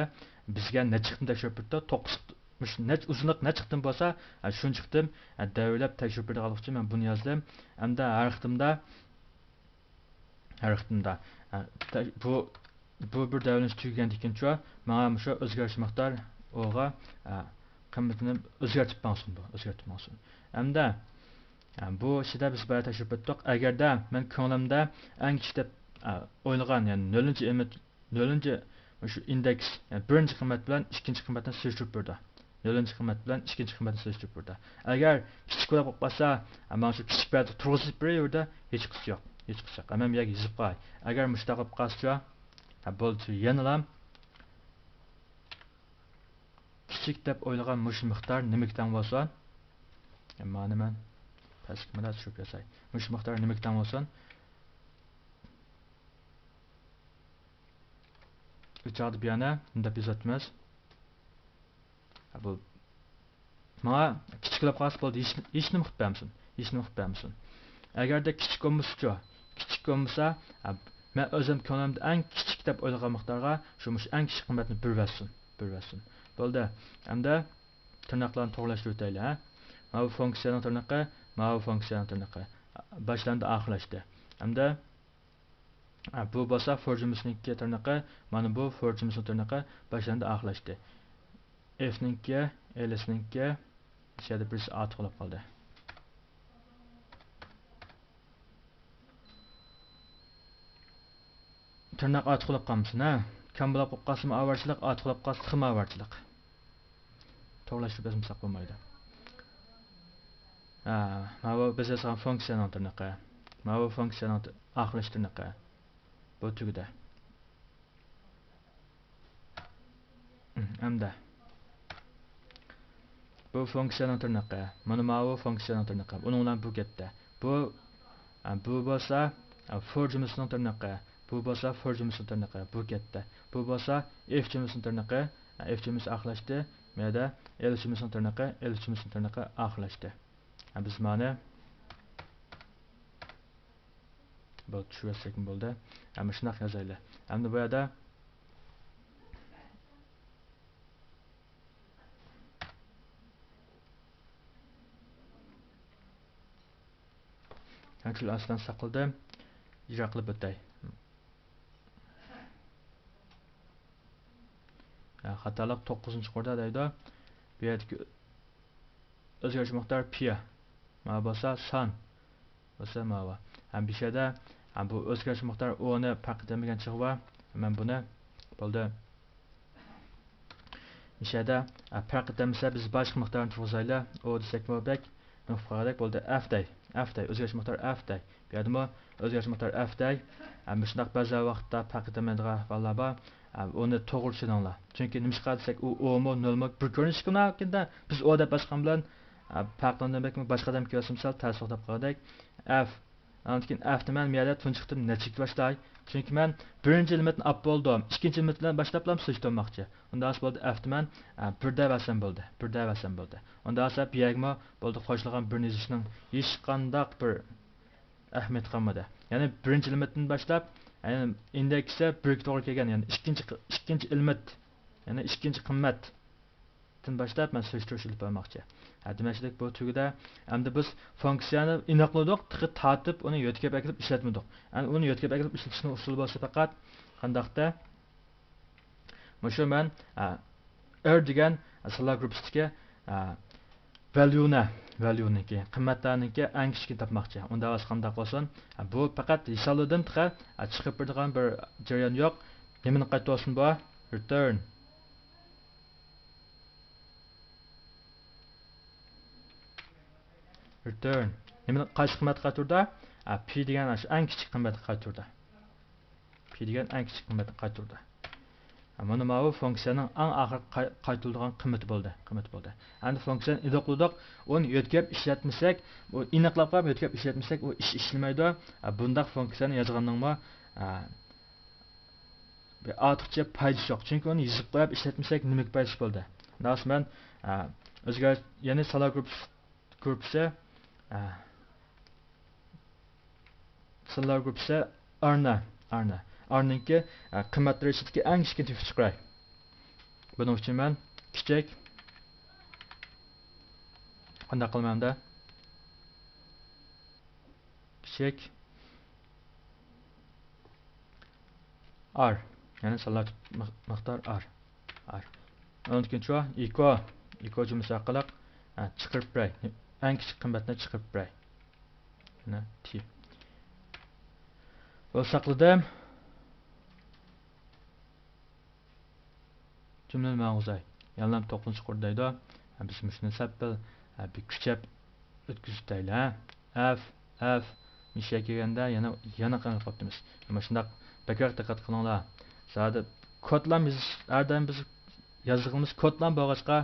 A: bizga nechiqni tekshirib turdi? 9 nech uzunlik nechiqdan bo'lsa, shunchiqdim davrlab tekshirib bergan uchun men buni yozdim. Hamda har qitimda bu bir davrlash tugagandan keyin menga shu o'zgarish miqdor o'g'a qiymatini o'zgartib olsin. Hamda bu ishda biz bayat tekshirib o'tdik. Agarda men ko'nglimda eng kichik deb o'ylagan, ya'ni 0-chi shu indeks, ya'ni birinchi qiymat bilan ikkinchi qiymatni solishtirib berdi. 0-chi qiymat bilan ikkinchi qiymatni solishtirib berdi. Agar kichik bo'lib qolsa, men shu kichik bayatni turg'izib beraverdi, hech qisi yo'q. Men yo'q yozib qo'y. Agar mushta qilib qolsa, bo'ldi yenilam kichik deb o'ylagan mush miqdor nimaga teng bo'lsa, men pastga tushirib yozay. Mush miqdor nimaga teng bo'lsa, uchoqda bu yana unda bezatmiz. Bu menga kichik qilib qolsa bo'ldi, hech nima qilib bermasin. Agarda kichik bo'lmasa, men o'zim ko'lamda eng kichik deb o'ylagan miqdorga shu eng kichik qiymatni bir versin. Bo'ldi. Hamda tirnoqlarni to'g'rilashtirib o'taylik. Mana bu funksiyaning tirnoqi, boshlandi oxirlashdi. Hamda bu bo'lsa for jumlasiniki tirnoqi, mana bu for jumlasining tirnoqi boshlandi oxirlashdi. F ninki, ls ninki ishada birisi at qilib qoldi. Tirnoq at qilib qolmasin, kam bo'lib qolsa avarchilik, at qilib qolsa xima avarchilik. To'g'rilashtirib yozmasak bo'lmaydi. Mana bu biz yozgan funksiyaning tirnoqi. Mana bu funksiyaning oxirlash tirnoqi. Bu tugida. Hamda bu funksiyaning tirnoqi. Mana bu funksiyaning tirnoqi. Uning bilan bu ketdi. Bu bo'lsa for jumlasining tirnoqi. Bu bo'lsa for jumlasining tirnoqi. Bu ketdi. Bu bo'lsa if jumlasining tirnoqi. If jumlasi oxirlashdi. Menda else jumlasining tirnoqi oxirlashdi. Biz mana bu tushunsak bo'ldi. Mana shunday yozaylik. Endi bu yerda Control aslan saqladim. Ijro qilib o'tay. Xatolik 9-qorda deydi. Bu yerga o'zgarish miqdor pi. Mana bo'lsa son. Bo'lsa mana. Ham bir şeydə bu o'zgarish miqdor o'ni taqdirlanmagan chiqib, men buni bo'ldi. Bir şeydə taqdirlanmasa biz boshqa miqdorni tug'izaylik. O desek bo'lbek, nufqadak bo'ldi f-day. F-day o'zgarish miqdor f-day. Bu yerdami o'zgarish miqdor f-day. Ham shunday ba'zi vaqtda taqdirlanmaydigan ahvollar bor. Onu to'g'ri tushuninglar. Chunki nima desak u o'mi nolmi bir ko'rinish qilmakda biz o deb boshqa bilan farqlandirmakmi boshqa odam kelsa misol tasdiq deb qo'ydik. F Ankin after men miyada tunchiqdim nechik başlay. Chunki men birinchi limitni olib bo'ldim. Ikkinchi limitdan boshlablam so'zlamoqchi. Unda bo'ldi after men birda vasam bo'ldi. Birda vasam bo'ldi. Unda esa biyagma bo'ldi qo'shilgan bir nizishning hech qanday bir ahamiyat qolmadi. Ya'ni birinchi limitdan boshlab, ya'ni indeksi birga to'g'ri kelgan, ya'ni ikkinchi limit, ya'ni ikkinchi qimmatdan boshlab men so'zlash ilib olmoqchi. Demakchilik bu tugida endi biz funksiyani inoqladik, tiqi tatib uni yo'tkab akilib ishlatmadik. Yani uni yo'tkab akilib ishlatishning usuli bo'lsa faqat qandaqda mushu men r degan aslar gruppasidagi value'niki, qimmatlarniki eng kichik topmoqchi. Unda o'z qandaq bo'lsin? Bu faqat hisobladim tiqa chiqib turgan bir jarayon yo'q. Nimani qaytarsin bu? Return. Return. Nimani qaysi qimmat qaytardi? P degan eng kichik qimmat qaytardi. P degan eng kichik qimmat qaytardi. Mana bu funksiyaning eng oxir qaytarilgan qimmati bo'ldi. Endi funksiyani inoqladik, uni yo'tkab ishlatmasak, bu inoqlab qo'yib yo'tkab ishlatmasak, u ish ishlamaydi. Bundaq funksiyani yozganingmi bir ortiqcha foydasi yo'q. Chunki uni yozib qo'yib ishlatmasak, nima foydasi bo'ldi? Dasman o'zgar yana salar gruppasi salar gruppasi Arninki qimmatlar ichidagi eng kichik tip chiqaray. Buning uchun men kichik qanday qilmamda? Kichik r, ya'ni salar miqdor r. Onun uchun shu equal jumlasi orqali chiqarib beray. Eng kichik qimmatni chiqarib beray. Mana t. Bu saqladim. Cümle mağuzay. Yanlam 9. kurdaydı. Biz şunu səppil bir küçəb ötküzdəylə. F mişə girəndə yana qanı qapdımız. Ama şundaq bəkər diqqət qılınlar. Zaten kodlar biz ərdən biz yazdığımız kodlar bağışqa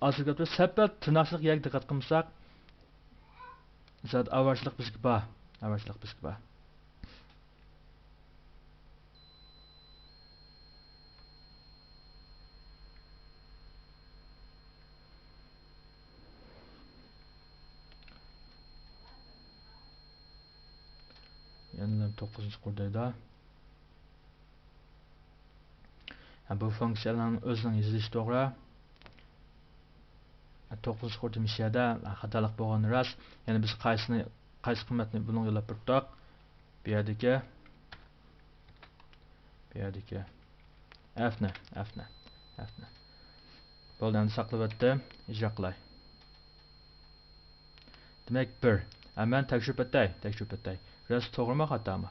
A: azırqatı səppil tırnaqlıq yer diqqət qılmışaq. Zaten avaçlıq bizki ba. Yanılam 9. kurdayda. Bu funksiyaların özünün yazılışı doğru. 9. kurda mishiyada xatolik bo'lgani ras. Ya'ni biz qaysi qimmatni buni yo'lab turdik. Bu yerdagi F'ni. Bo'ldi, endi saqlab o'tdim. Ijro qilay. Demak 1. Men tekshirib o'tay. Ras to'g'rimi, xatomi?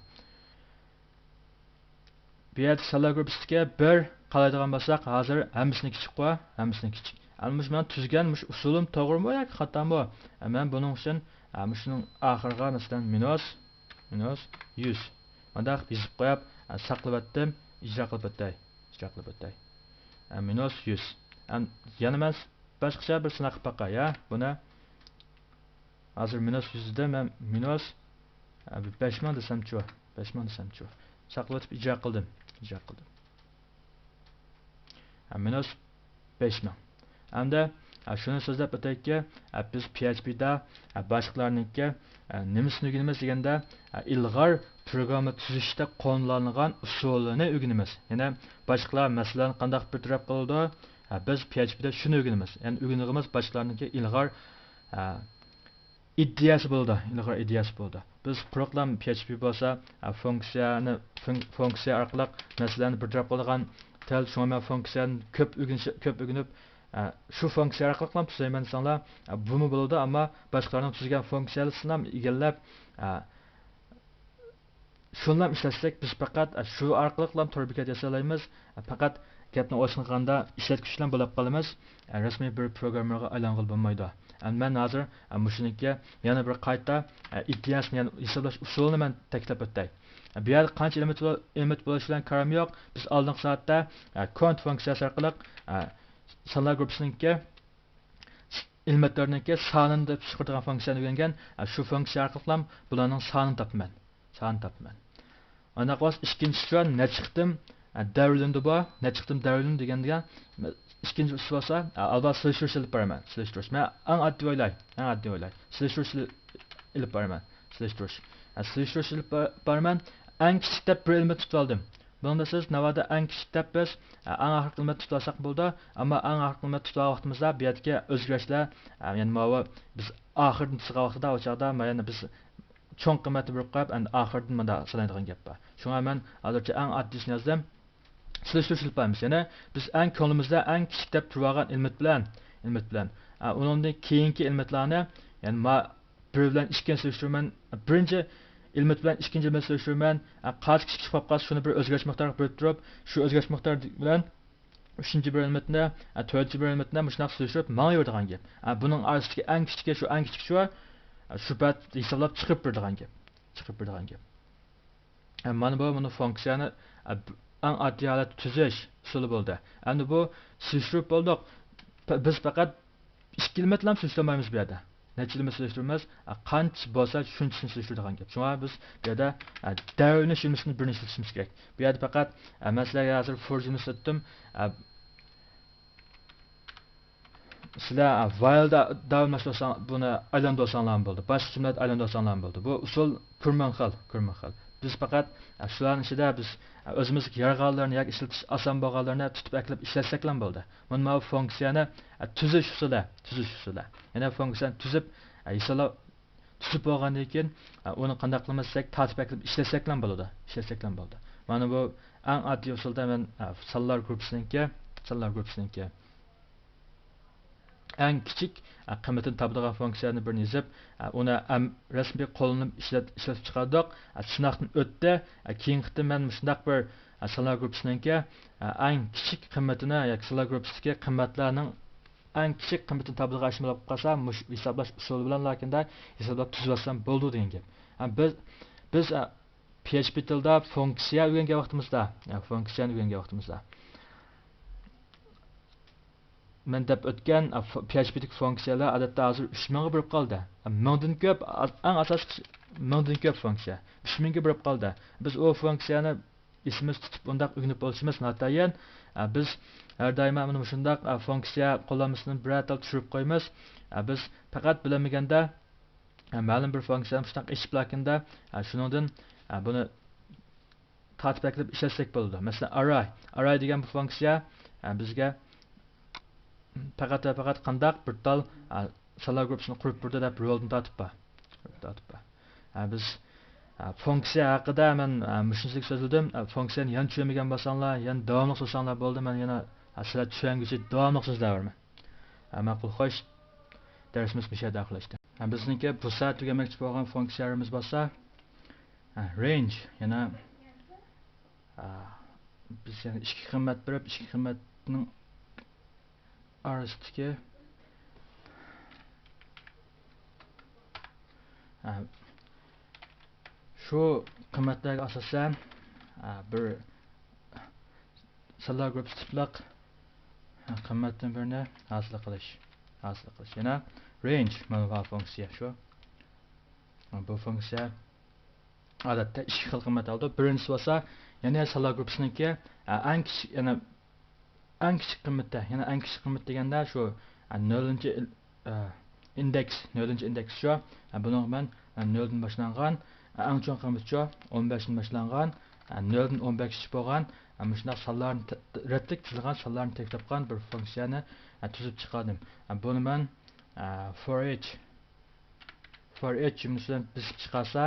A: Bu yerda salar gruppasiga 1 qalaydigan bo'lsak, hozir hammasini kichik qo'y, kichik. Almış men tuzgan usulim to'g'rimi yoki xatomi? Men buning uchun shuning oxiriga masalan minus 100. Bundaq yozib qo'yib, saqlab o'tdim, ijro qilib o'tay. Minus 100. Yana men boshqacha bir sinaq qilib boqay, ya. Buni hozir minus 100 da men minus 5000 desam-chu. Saqlab o'tib ijro qildim. Minus 5000. Hamda shuni so'zlab o'tayki, biz PHP'da boshqalarningki nimasini o'rganamiz deganda ilg'or programma tuzishda qo'llanilgan usulini o'rganamiz. Ya'ni boshqalar masalan qanday bir taraf qildi, biz PHP'da shuni o'rganamiz. Ya'ni o'rganig'imiz boshqalarningki ilg'or ideyasi bo'ldi. Biz quruqlam PHP bo'lsa funksiya orqali masalan bir taraf qilgan tel shoma funksiyani ko'p o'rganib shu funksiya orqali ham tuzayman desanglar bumi bo'ladi, ammo boshqalarning tuzgan funksiyasini ham egallab shunlar ishlatsak biz faqat shu orqali ham to'g'ri bekat yasalaymiz. Faqat gapni ochqanda ishlatgichlar bo'lib qolamiz. Rasmiy bir programmerga aylangan bo'lmaydi. Men hozir mushuninga yana bir qayta ideyasini, ya'ni hisoblash usulini men taklif etay. Bu yerda qancha element bo'lishi bilan karam yo'q. Biz oldingi soatda count funksiyasi orqali sonlar gruppasininki elementlarniki sonini deb chiqaradigan funksiyani o'rgangan. Shu funksiya orqali ham bularning sonini topaman. Ana qos ikkinchisi necha qitim davlindi bu, necha qitim davlindi deganda ikkinchisi bo'lsa albatta slashtirish ilib beraman. Slashtirish. Men eng oddiy o'ylay. Slashtirish ilib beraman. Slashtirish ilib beraman. Eng kichik deb bir element tutib oldim. Bunda siz navada eng kichik deb biz eng oxirgi element tutib olsak bo'ldi, ammo eng oxirgi element tutib vaqtimizda bu yerga o'zgarishlar, ya'ni mana biz oxirgi tutgan vaqtida o'chaqda mana biz cho'ng qiymatni bir qo'yib, endi oxirdan mana sanaydigan gap bor. Shunga men hozircha eng oddiysini yozdim. Slashtirish ilib beramiz. Ya'ni biz eng ko'nglimizda eng kichik deb turgan element bilan undan keyingi elementlarni, ya'ni bir bilan ikkinchi solishtirman, birinchi element bilan ikkinchi element solishtirman, qancha kichik bo'lib qolsa shuni bir o'zgarish miqdoriga bo'lib turib, shu o'zgarish miqdori bilan uchinchi bir elementni, to'rtinchi bir elementni shunday solishtirib ma'noydigan gap. Buning orasidagi eng kichigi shu pat hisoblab chiqib beradigan gap. Mana bu funksiyani eng oddiy holat tuzish usuli bo'ldi. Endi bu solishtirib bo'ldik. Biz faqat ikki element bilan solishtirmaymiz bu yerda. Necha element solishtiramiz? Qancha bo'lsa shunchisini solishtiradigan gap. Shunga biz bu yerda davlini shunmisini birini ishlatishimiz kerak. Bu yerda faqat masalan hozir for ishlatdim. Sizlar while'da davom etsa buni aylantirsanlar bo'ldi. Boshqa jumlada aylantirsanlar bo'ldi. Bu usul kurman xil. Biz faqat shularning ichida biz o'zimiz yarg'anlarni yoki ishlatish oson bo'lganlarni tutib aklab ishlatsak-la bo'ldi. Mana bu funksiyani tuzish usuli. Yana funksiyani tuzib bo'lgandan keyin uni qanday qilmasak, tartib aklab ishlatsak-la bo'ldi. Mana bu eng oddiy usulda men sonlar gruppasiniki eng kichik qiymatini topadigan funksiyani birini yozib, uni rasmiy qo'llanib ishlatib chiqardik. Sinoqdan o'tdi. Keyin qitim men shundaq bir sonlar gruppasiniki eng kichik qiymatini yoki sonlar gruppasidagi qiymatlarning eng kichik qiymatini topadigan ishni bilib qolsa, hisoblash usuli bilan lakinda hisoblab tuzib olsam bo'ldi degan gap. Biz PHP tilida funksiyani o'rgangan vaqtimizda men deb o'tgan PHP'dagi funksiyalar odatda hozir 3000 ga bo'lib qoldi. 1000 dan ko'p, eng asosiy 1000 dan ko'p funksiya. 3000 ga bo'lib qoldi. Biz o funksiyani isimiz tutib undaq o'rganib bo'lishimiz notayin. Biz har doim mana shundaq funksiya qo'llanmasini bir atal tushirib qo'yamiz. Biz faqat bilmaganda ma'lum bir funksiyani shundaq ish blokida shuningdan buni tartib qilib ishlatsak bo'ladi. Masalan, array degan bu funksiya bizga faqat qandaq bir tal sonlar gruppasini qurib turdi deb rolni tortib bor. Biz funksiya haqida men mushunchalik so'zladim. Funksiyani yana tushunmagan bo'lsanglar, yana davomli so'zsanglar bo'ldi. Men yana sizlar tushunguncha davomli so'zlayverman. Ma'qul, xo'sh. Darsimiz bu yerda oxirlashdi. Bizniki bu soat tugamoqchi bo'lgan funksiyalarimiz bo'lsa, range yana biz yana ikki qiymat berib, ikki qiymatning arasidagi shu qiymatlarga asosan bir sonlar gruppasi tipliq qiymatdan birini hosil qilish. Yana range mana bu funksiya shu. Bu funksiya odatda ikki xil qiymat oldi. Birinchisi bo'lsa, yana sonlar gruppasiniki eng kichik qiymatda, yana eng kichik qiymat deganda shu 0-chi indeks shu. Buni men 0 dan boshlangan, eng cho'ng qiymat shu 15 dan boshlangan, 0 dan 15 bo'lgan, shunday sonlarni ratlik tuzilgan sonlarni tekrarlagan bir funksiyani tuzib chiqardim. Buni men for each jumlasidan bizib chiqarsa,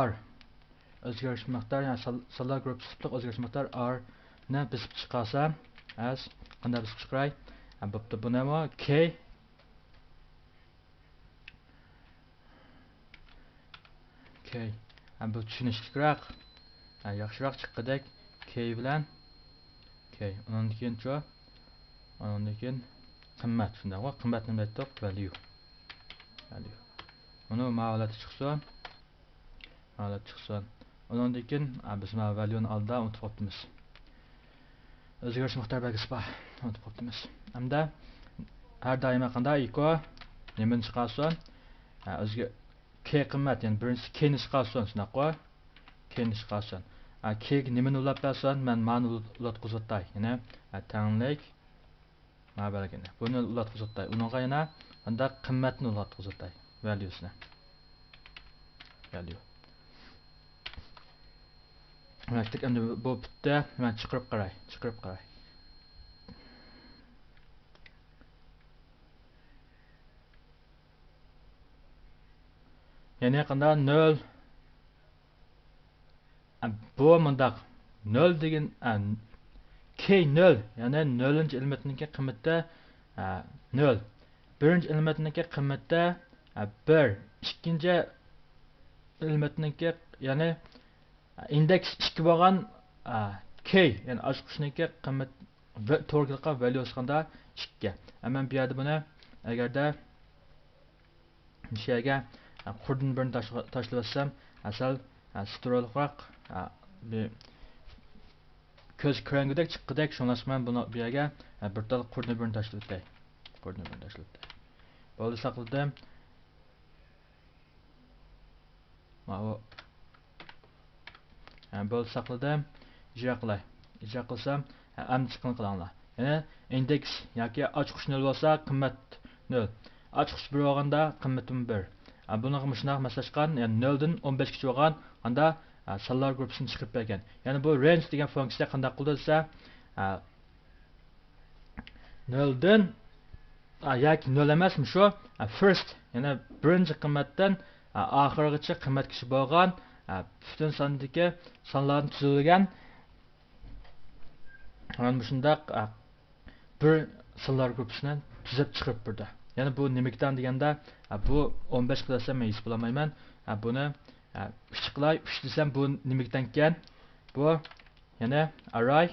A: r o'zgarish miqdori, sonlar gruppasi o'zgarish miqdori r ni bizib chiqarsa, as qanday biz chiqaray bo'pti bu nima k bu tushunishliroq yaxshiroq chiqqidek k bilan k undan keyin undan keyin qimmat shundaqmi qimmat nima aytdik value uni ma'lumot chiqsin undan keyin biz valueni oldida unutib qolibmiz o'zgarish miqdor belgisi bor unutib qolibmiz hamda har doim qanday equal nimani chiqarsin o'zga k qimmat ya'ni birinchi k ni chiqarsin shunaqmi k ni chiqarsin k nimani ulab bersin men ma'ni ulatqizatay ya'ni tanglik ma'balagini buni ulatqizatay unga yana unda qimmatni ulatqizatay valuesini value Raktik endi bu bitta men chiqarib qaray ya'ni qanday 0 bu mundaq 0 degan k 0 ya'ni 0-chi elementniki qiymati 0 birinchi elementniki qiymati 1 ikkinchi elementniki ya'ni indeks 2 bo'lgan k ya'ni ochqichniki qiymat to'g'rilikqa valuesi qanday 2 men bu yerda buni agarda shayga qurdan birini tashlab olsam asal strolroq ko'z ko'rangudek chiqqidek shunlashib men buni bu yerga bir tal qurdan birini tashlab o'tay bo'ldi saqladim bo'ldi saqladim ijro qilsam amni chiqqan qilinglar ya'ni indeks yoki ochqich 0 bo'lsa qimmat 0 ochqich 1 bo'lganda qimmatim 1 buni shunaq maslashgan ya'ni 0 dan 15 gacha bo'lgan anda sonlar gruppasini chiqarib bergan ya'ni bu range degan funksiya qanday qildi desa 0 dan yoki 0 emasmi shu first ya'ni birinchi qimmatdan oxirigacha qimmatgacha bo'lgan butun sondagi sonlardan tuzilgan mana shundaq bir sonlar gruppasini tuzib chiqarib berdi ya'ni bu nimadan deganda bu 15 qilasam men his qilolmayman buni 3 qilay 3 desam bu nimadan ekan bu yana array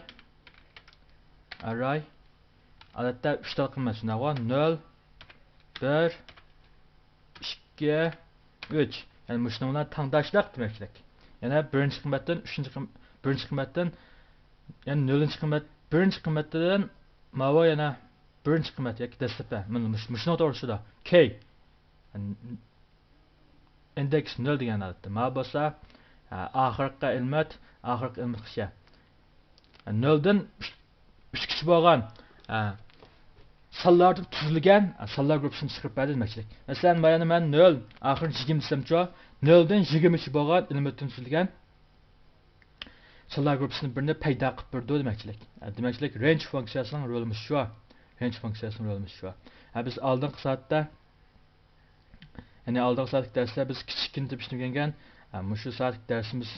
A: odatda 3 ta qimmat shunaqmi 0 1 2 3 yani shuninglar tangdashliq demakchilik yana birinchi qimmatdan birinchi qimmatdan yani 0-chi qimmat birinchi qimmatdan mavo yana birinchi qimmat yoki dastlabda shuni to'g'risida k indeks 0 degan odatda ma bo'lsa oxirgi ilmat qisha 0 dan 3 kishi bo'lgan sonlardan tuzilgan sonlar gruppasini chiqarib berdi demakchilik masalan mana men 0 oxiri 20 desamchi 0 dan 20 bo'lgan elementdan tuzilgan sonlar gruppasini birini paydo qilib berdi demakchilik range funksiyasining rolimiz shu biz oldingi soatda ya'ni oldingi soatlik darsda biz kichikni deb tushungan shu soatlik darsimiz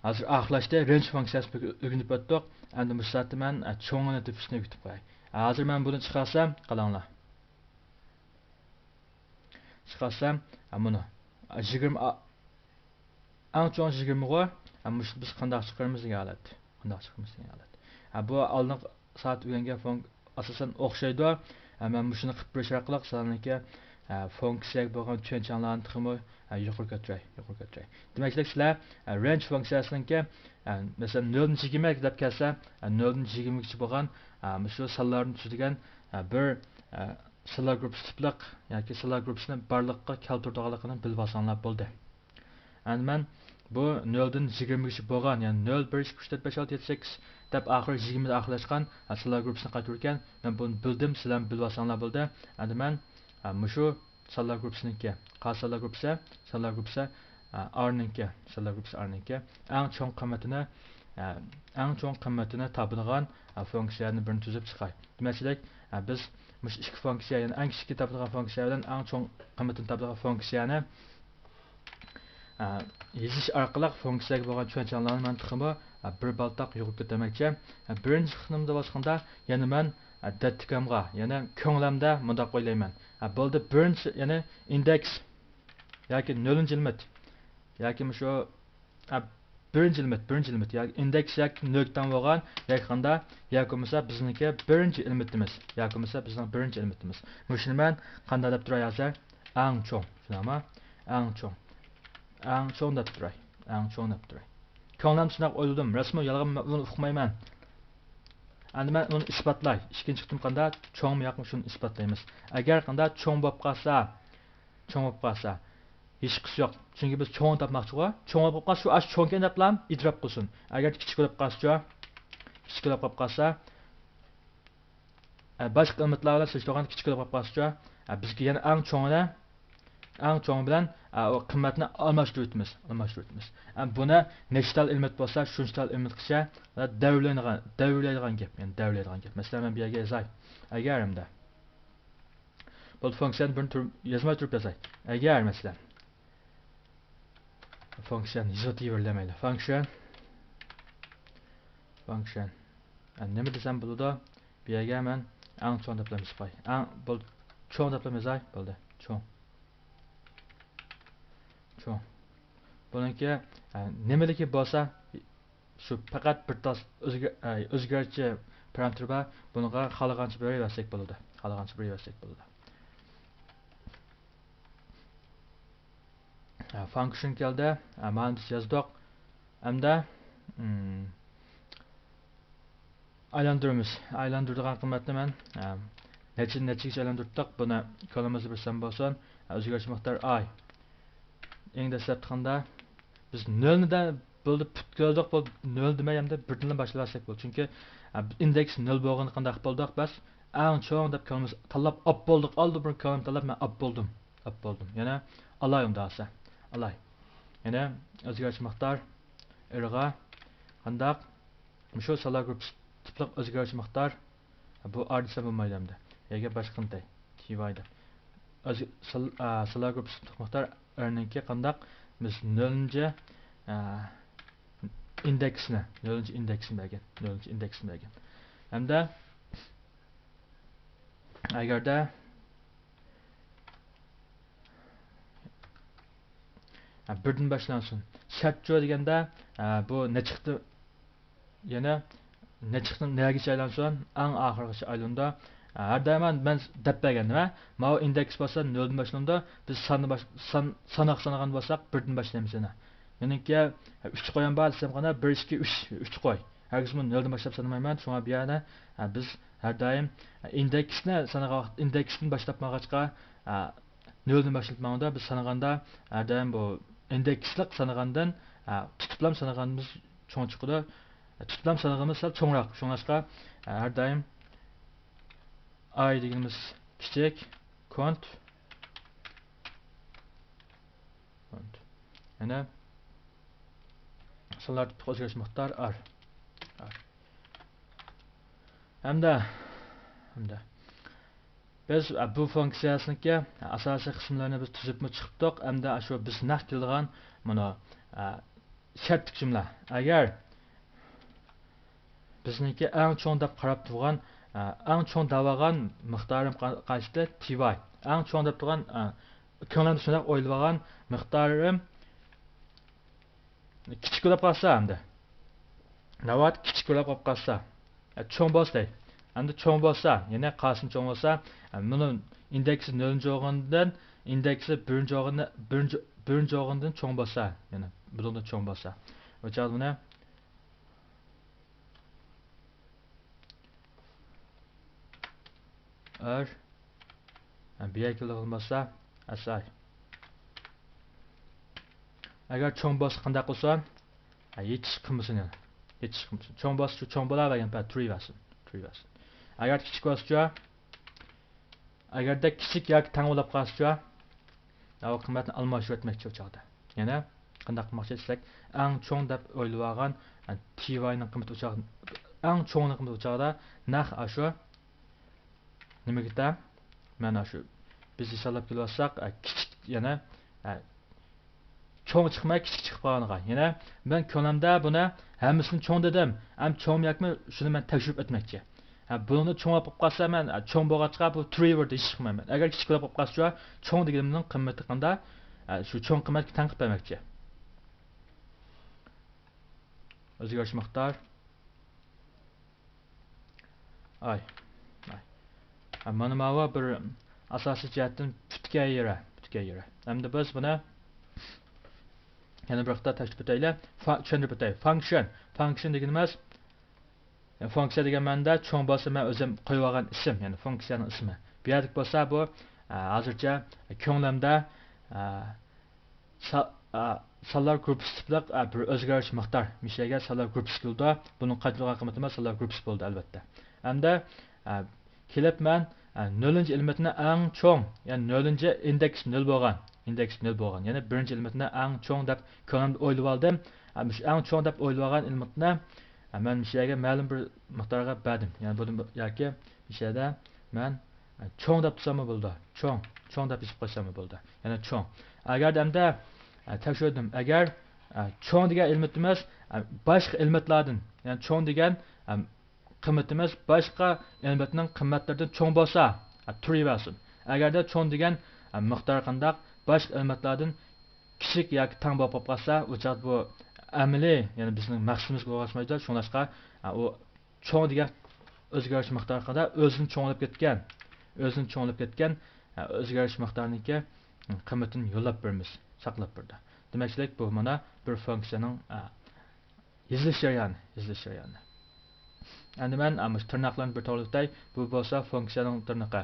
A: hozir oxirlashda range funksiyasini o'rganib o'tdik endi bu soatda men cho'ngini deb tushunib qo'yay hozir men buni chiqarsam qalanglar buni 20 eng cho'ng 20 ga biz qanday chiqaramiz degan holat bu oldingi soat o'rgangan asosan o'xshaydi men shuni qilib berish orqali sizlarga funksiyaga bo'lgan tushunchalarni tuxumi yuqori ko'taray demakchilik sizlar range funksiyasininki masalan 0 dan 20 deb kelsa 0 dan 20 gacha bo'lgan shu sonlarni tuzilgan bir sonlar gruppasi tipliq yoki sonlar gruppasini barliqqa keltirganligini bilib olsanglar bo'ldi endi men bu 0 dan 20 gacha bo'lgan ya'ni 0 1 2 3 4 5 6 7 8 deb oxiri 20 da oxirlashgan sonlar gruppasini qaytargan men buni bildim sizlar bilib olsanglar bo'ldi endi men shu sonlar gruppasiniki sonlar gruppasi R ninki eng cho'ng qimmatini topadigan funksiyani birini tuzib chiqay demakchilik biz ikki funksiya ya'ni eng kichik topadigan funksiya bilan eng cho'ng qimmatini topadigan funksiyani yezish orqali funksiyaga bo'lgan tushunchalarni men tuxumi bir baltaq yug'ib ketmoqchi. Birinchi qismda boshqanda yana men dattikamga, yana ko'nglimda mundaq o'ylayman. Bo'ldi birinchi yana indeks yoki 0-ilmit yoki shu birinchi ilmit yoki indeks yoki 0 bo'lgan yoki qanda yoki bo'lmasa bizniki birinchi ilmitimiz yoki bo'lmasa bizning birinchi ilmitimiz. Shuni men qanday deb turay hozir? Eng cho'ng, shunami? Eng cho'ng deb turay. Eng cho'ng deb turay. Ko'nglim shunaq o'yladim. Rasman yolg'on buni uqmayman. Endi men uni isbotlay. Ikkinchi qitim qanda cho'ngmi yo'qmi shuni isbotlaymiz. Agar qanda cho'ng bo'lib qolsa, hech qisi yo'q. Chunki biz cho'ng topmoqchi-ku. Cho'ng bo'lib qolsa, shu ash cho'ngga deb ham idrob qilsin. Agar kichik bo'lib qolsa, boshqa ilmitlar bilan solishtirganda kichik bo'lib qolsa, bizga yana eng cho'ng bilan o qimmatni almashtiramiz. Buni nechtal ilmit bo'lsa, shunchtal ilmitgacha davlaydigan gap, ya'ni davlaydigan gap. Masalan, men bu yerga yozay. Agarimda bu funksiyon bir tur yozmay turib yozay. Agar masalan funksiyon yozib funksiyon nima desam bo'ladi? Bu yerga men eng cho'ng deb qo'y. Bu cho'ng deb yozay, bo'ldi. Cho'ng. Buniki nimaliki bo'lsa, shu faqat bir tas o'zgarchi parametr bor. Bunga xohlagancha beraversak bo'ladi. Function keldi. Mana biz yozdik. Hamda aylantiradigan qiymatni men nechigacha aylantirdik. Buni kolimizni bilsam bo'lsin. O'zgarchi miqdor I. Eng dastlabda biz 0 dan bo'ldi put ko'rdik, bu 0 demayamda 1 dan boshlasak bo'ldi. Chunki indeks 0 bo'lgan qanday bo'ldik, bas eng cho'ng deb kolimiz tanlab olib bo'ldik. Oldi bir kolim tanlab men olib bo'ldim. Yana alayim dasa. Alay. Yana o'zgarchi miqdor irg'a qanday shu salar grup tipliq o'zgarchi miqdor bu ardisa bo'lmaydi hamda. Yoki boshqanday TY'da. Salar grup tipliq miqdor örnekki qandaq biz 0-chi indeksini bergan. Hamda agarda birdan boshlansin. Shartjo deganda bu ne chiqdi? Yana ne chiqdi? Nega aylansin? Eng oxirgi aylanda har doim men deb bergandim. Mana indeks bo'lsa 0 dan boshlanda biz sanagan bo'lsak 1 dan boshlaymiz yana. Meniki 3 qo'yam bor desam qana 1 2 3 qo'y. Hargiz men 0 dan boshlab sanamayman. Shunga bu yerda biz har doim indeksni boshlab maqachqa 0 dan boshlabmanda biz sanaganda har doim bu indekslik sanagandan tutuplam sanaganimiz cho'ng chiqadi. Tutuplam sanaganimiz sal cho'ngroq. Shunga har doim I deganimiz kichik kont. Yana solar o'zgarish miqdor R. Hamda biz bu funksiyasiniki asosiy qismlarini biz tuzibmi chiqibdik. Hamda shu biz naq kelgan mana shartlik jumla. Agar bizniki eng cho'ng deb qarab turgan eng cho'ng davagan miqdorim qaysi ty. Eng cho'ng deb turgan ko'nglimda shunday o'ylagan miqdorim kichik bo'lib qolsa hamda. Navbat kichik bo'lib qolsa, cho'ng bo'lsa, hamda cho'ng bo'lsa, yana qasin cho'ng bo'lsa, buni indeksi 0-o'g'indan indeksi 1-o'g'indan cho'ng bo'lsa, yana bundan cho'ng bo'lsa. O'chadi buni bir yakili olmasa asay. Agar cho'ng bo'lsa qanday qilsa, yetish qilmasin yana. Cho'ng bo'lsa shu cho'ng bo'lavergan pa 3 versin. Agar kichik bo'lsa, agarda kichik yoki tang bo'lib qolsa, bu qiymatni almashib o'tmoqchi o'chaqda. Yana qanday qilmoqchi desak, eng cho'ng deb o'ylagan ty ning qiymati o'chaqda, eng cho'ngni qiymati o'chaqda naq shu nimaga mana shu biz hisoblab kelsak kichik yana cho'ng chiqmay kichik chiqib qolganiga. Yana men ko'lamda buni hammasini cho'ng dedim. Ham cho'ng yo'qmi, shuni men tekshirib o'tmoqchi. Buni cho'ng olib qolsa men cho'ng bo'lg'achqa bu 3 word ish qilmayman. Agar kichik bo'lib qolsa, cho'ng deganimning qimmati qanday? Shu cho'ng qimmatga tanqib bermoqchi. O'zgarish miqdor. Ay. Mana bu bir asosiy jihatdan putga yera. Hamda biz buni yana bir vaqtda tashkil etaylik. Tushuntirib o'tay. Function deganimiz funksiya degan ma'noda cho'ng bo'lsa men o'zim qo'yib olgan ism, ya'ni funksiyaning ismi. Bu yerda bo'lsa bu hozircha ko'nglimda sonlar gruppasi tipliq bir o'zgarish miqdor mishaga sonlar gruppasi keldi. Buning qanchalik qiymatli emas sonlar gruppasi bo'ldi albatta. Hamda kelib men 0 elementni eng cho'ng, ya'ni 0 indeks 0 bo'lgan. Ya'ni birinchi elementni eng cho'ng deb ko'nglimda o'ylab oldim. Shu eng cho'ng deb o'ylab olgan elementni men mishaga ma'lum bir miqdorga berdim. Ya'ni bu yoki mishada men cho'ng deb tutsam bo'ldi. Cho'ng deb yozib qo'ysam bo'ldi. Ya'ni cho'ng. Agar hamda tekshirdim, agar cho'ng degan elementimiz boshqa elementlardan, ya'ni cho'ng degan qimmatimiz boshqa elementning qimmatlaridan cho'ng bo'lsa, turaversin. Agarda cho'ng degan miqdor qandaq boshqa elementlardan kichik yoki teng bo'lib qolsa, o'chaq bu amaliy, ya'ni bizning maqsadimizga o'xshamaydi. Shunlashqa u cho'ng degan o'zgarish miqdori qada o'zini cho'nglab ketgan o'zgarish miqdoriniki qimmatini yo'llab beramiz, saqlab berdi. Demakchilik bu mana bir funksiyaning yozilish jarayoni. Endi men tirnoqlarni bir to'g'ritay. Bu bo'lsa funksiyaning tirnoqi.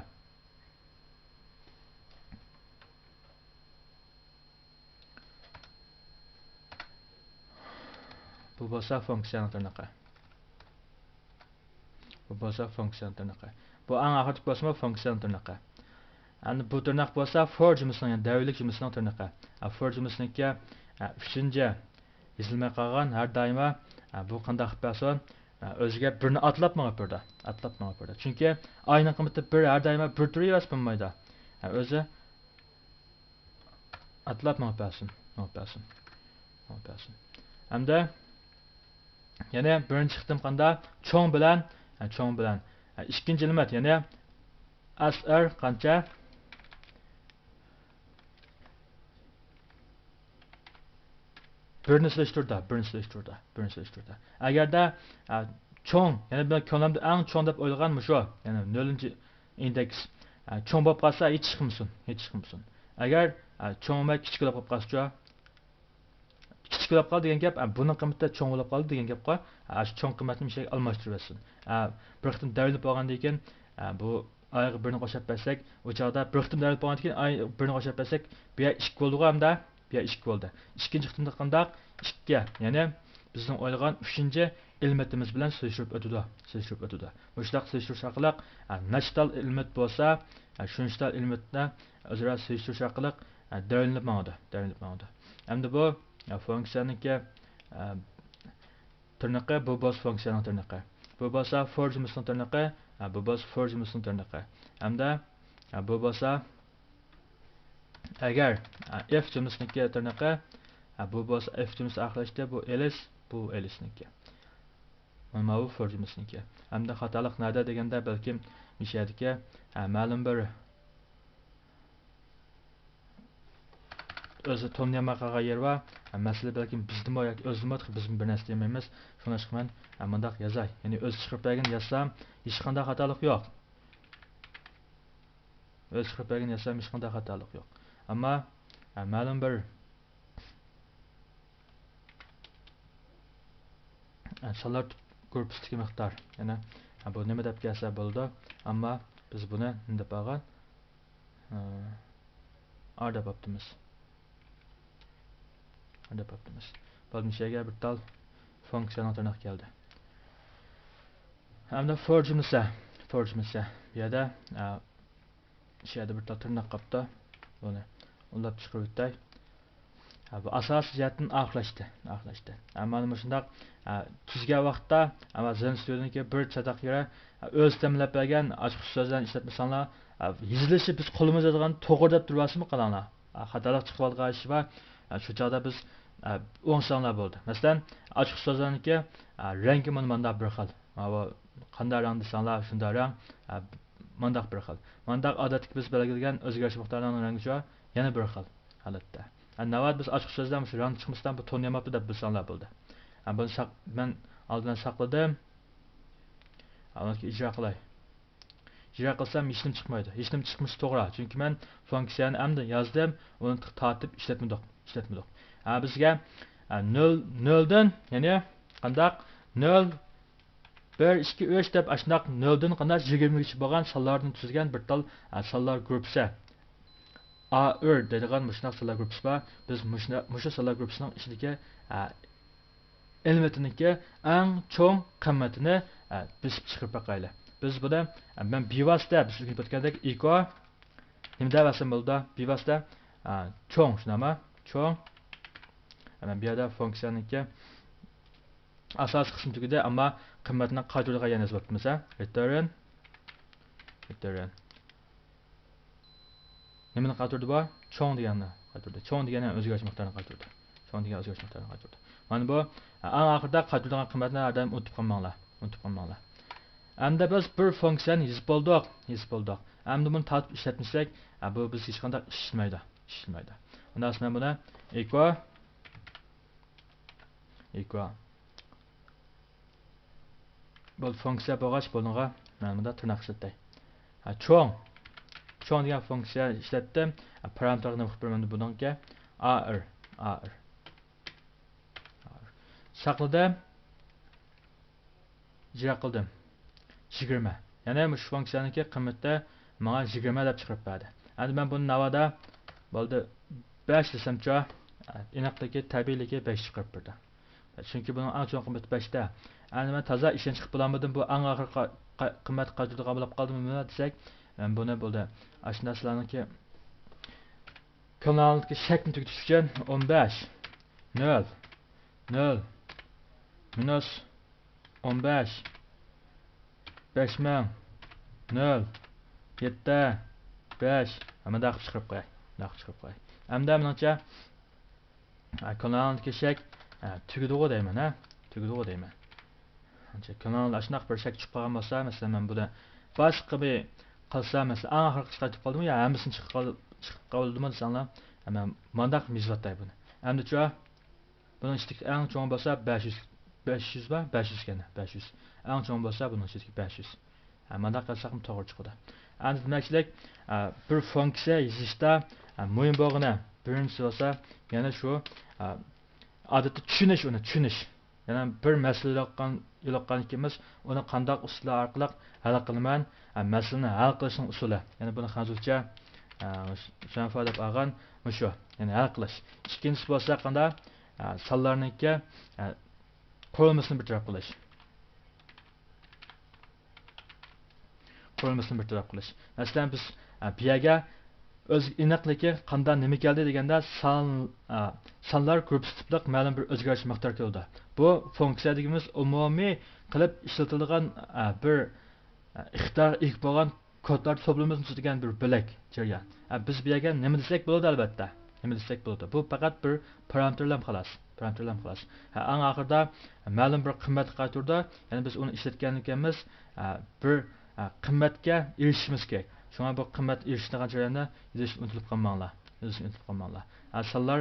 A: Bu bo'lsa funksiyaning tirnoqi. Bu eng oxirgi bo'lsa funksiyaning tirnoqi. Endi bu tirnoq bo'lsa for jumlasining, ya'ni davomlik jumlasining tirnoqi. For jumlasiniki 3-chi yozilmay qolgan har doimo bu qanday qilib bersin? O'ziga birini atlab mangib berdi. Chunki ayning qimmati 1 har doimo 1 turaverib bo'lmaydi. O'zi atlab mangib bersin. Hamda yana birinchi qitim qanda cho'ng bilan ikkinchi element, ya'ni asr qancha birini solishtirdi. Agarda cho'ng, ya'ni ben ko'lamda eng cho'ng deb o'ylagan shu, ya'ni 0 indeks cho'ng bo'lib qolsa hech chiqmasin. Agar cho'ng emas kichik bo'lib qolsa, kichik bo'lib qoldi degan gap, buning qimmati cho'ng bo'lib qoldi degan gapqa, shu cho'ng qimmatini bir şey almashtirib bir qitim davlat bo'lgandan keyin bu ayga birini qo'shib bersak, o'chaqda bir qitim davlat bo'lgandan keyin ay birini qo'shib bersak, bu yer 2 bo'ldi hamda bu yer 2 bo'ldi. Ikkinchi qitimda qandaq 2, ya'ni bizning o'ylagan 3-chi elementimiz bilan solishtirib o'tadi. Bu shunaqa solishtirish orqali nechtal element bo'lsa, shunchtal elementni o'zaro solishtirish orqali davlatlanib mangadi. Endi bu funksiyaniki tirnoqi, bu bo'lsa funksiyaning tirnoqi. Bu bo'lsa for jumlasining tirnoqi, bu bo'lsa for jumlasining tirnoqi. Hamda bu bo'lsa agar if jumlasiniki tirnoqi, bu bo'lsa if jumlasi oxirlashda bu elisniki. Mana bu for jumlasiniki. Hamda xatolik nada deganda balkim mishadiki ma'lum bir o'zi to'niyama qolgan yer va masala balkim bizdimi yoki o'zimiz bizim bir narsa demaymiz. Shunga chiqman bundaq yozay. Ya'ni o'z chiqib bergan yazsam hech qanday xatolik yo'q. Ammo ma'lum bir sonlar gruppasidagi miqdor, ya'ni bu nima deb kelsa bo'ldi, ammo biz buni deb olgan deb topdimiz. Bo'lmishiga bir tal funksiyaning tirnoq keldi. Hamda for jumlasi. Bu yerda bir tal tirnoq qopdi. Buni ulab chiqarib o'tay. Bu asosiy jihatdan oxirlashdi. Mana shundaq tuzgan vaqtda ama zin studiyadagi bir chatoq yera o'z tamlab bergan ochiq so'zlarni ishlatmasanlar, yozilishi biz qo'limizda turgan to'g'ri deb turasizmi qalanglar. Xatolik chiqib qolgan ish va shu chog'da biz o'ngsanlar bo'ldi. Masalan, ochiq so'zlarniki rangi manda bir xil. Mana qanday rang desanlar, shunday rang mandaq bir xil. Mandaq odatda biz belgilagan o'zgarish miqdorining rangi yana bir xil holatda. Navbat biz ochiq so'zdan shu rang chiqmasdan bu to'nayapti deb bilsanlar bo'ldi. Buni men oldindan saqladim. Uni ijro qilay. Ijro qilsam hech nima chiqmaydi. Hech nima chiqmasa to'g'ri. Chunki men funksiyani endi yozdim, uni tortib ishlatmadik. Bizga 0 dan, ya'ni qandaq 0 1 2 3 deb ashundoq 0 dan qandaq 20 gacha bo'lgan sonlardan tuzilgan bir tal sonlar guruhi. A1 deydigan shundoq sonlar guruhi bor. Biz mushu sonlar guruhining ichidagi elementiniki eng cho'ng qimmatini bisib chiqarib boqaylik. Biz buni men bevosita biz o'tgandek iko nima deb bo'ldi? Bevosita cho'ng shunami? Cho'ng. Men bu yerda funksiyaniki asosiy qismi tugadi, ammo qimmatni qaytaradigan yana yozib o'tibmiz. Return. Nimani qaytardi bu? Cho'ng deganni qaytardi. Cho'ng degani o'zgarish miqdorini qaytardi. Mana bu eng oxirida qaytaradigan qimmatni adam unutib qolmanglar. Endi biz bir funksiyani yozib bo'ldik. Endi buni tortib ishlatmasak, bu biz hech qanday ishlaymaydi. Undan so'ng men buni equal bu funksiya bo'lgach bunga men bunda tirnoq ishlatay. Cho'ng degan funksiya ishlatdim. Parameterni o'qib beraman bunga ar. Saqladim. Ijro qildim. 20. Ya'ni shu funksiyaniki qiymati menga 20 deb chiqarib berdi. Endi men buni navada bo'ldi 5 desamcha, aniqligi tabiiyligi 5 chiqarib berdi. Chunki buning eng cho'ng qiymati 5 da. Endi men toza ishonch qilib bo'lmadim, bu eng oxirgi qiymat qaytarib qabul qilib qoldimmi desak, men buni bo'ldi. Ashundalarniki kanalniki shaklni tugutish uchun 15 0 minus 15 5000 0 7 5 ama da chiqarib qo'yay. Endi menimcha kanalniki shak tugudi deyman, Ancha kanalda shunaqa bir shak chiqib qolgan bo'lsa, masalan men buni boshqa bir qilsam, masalan, oxirgi chiqarib qoldimmi yo hammasini chiqib qoldimmi desanlar, men mandaq mizvatday buni. Endi-chi buning ichidagi eng cho'ng bo'lsa 500 va 500 ekan, 500. Eng cho'ng bo'lsa buning ichidagi 500. Mandaq qilsak ham to'g'ri chiqadi. Endi demakchilik bir funksiya yozishda muhim bo'lgani birinchisi bo'lsa, yana shu odatda tushunish. Yana bir masala yo'qolganligimiz, uni qanday usullar orqali hal qilaman, masalani hal qilishning usuli. Yana buni hozircha shunfa deb olgan shu, ya'ni hal qilish. Ikkinchisi bo'lsa qanday sonlarniki qurilmasini bir taraf qilish. Masalan biz bu yerga o'z aniqligi qanday nima keldi deganda sonlar guruhi tipliq ma'lum bir o'zgarish miqdor keldi. Bu funksiya deganimiz umumiy qilib ishlatiladigan bir ixtiyor ega bo'lgan kodlar to'plamimiz degan bir bo'lak jarayon. Biz bu yerga nima desak bo'ladi albatta. Bu faqat bir parametrlar xolos. Eng oxirida ma'lum bir qiymat qaytardi. Ya'ni biz uni ishlatganligimiz bir qiymatga erishishimiz kerak. Shunga bu qiymat erishadigan jarayonni yozishni unutib qolmanglar. Sonlar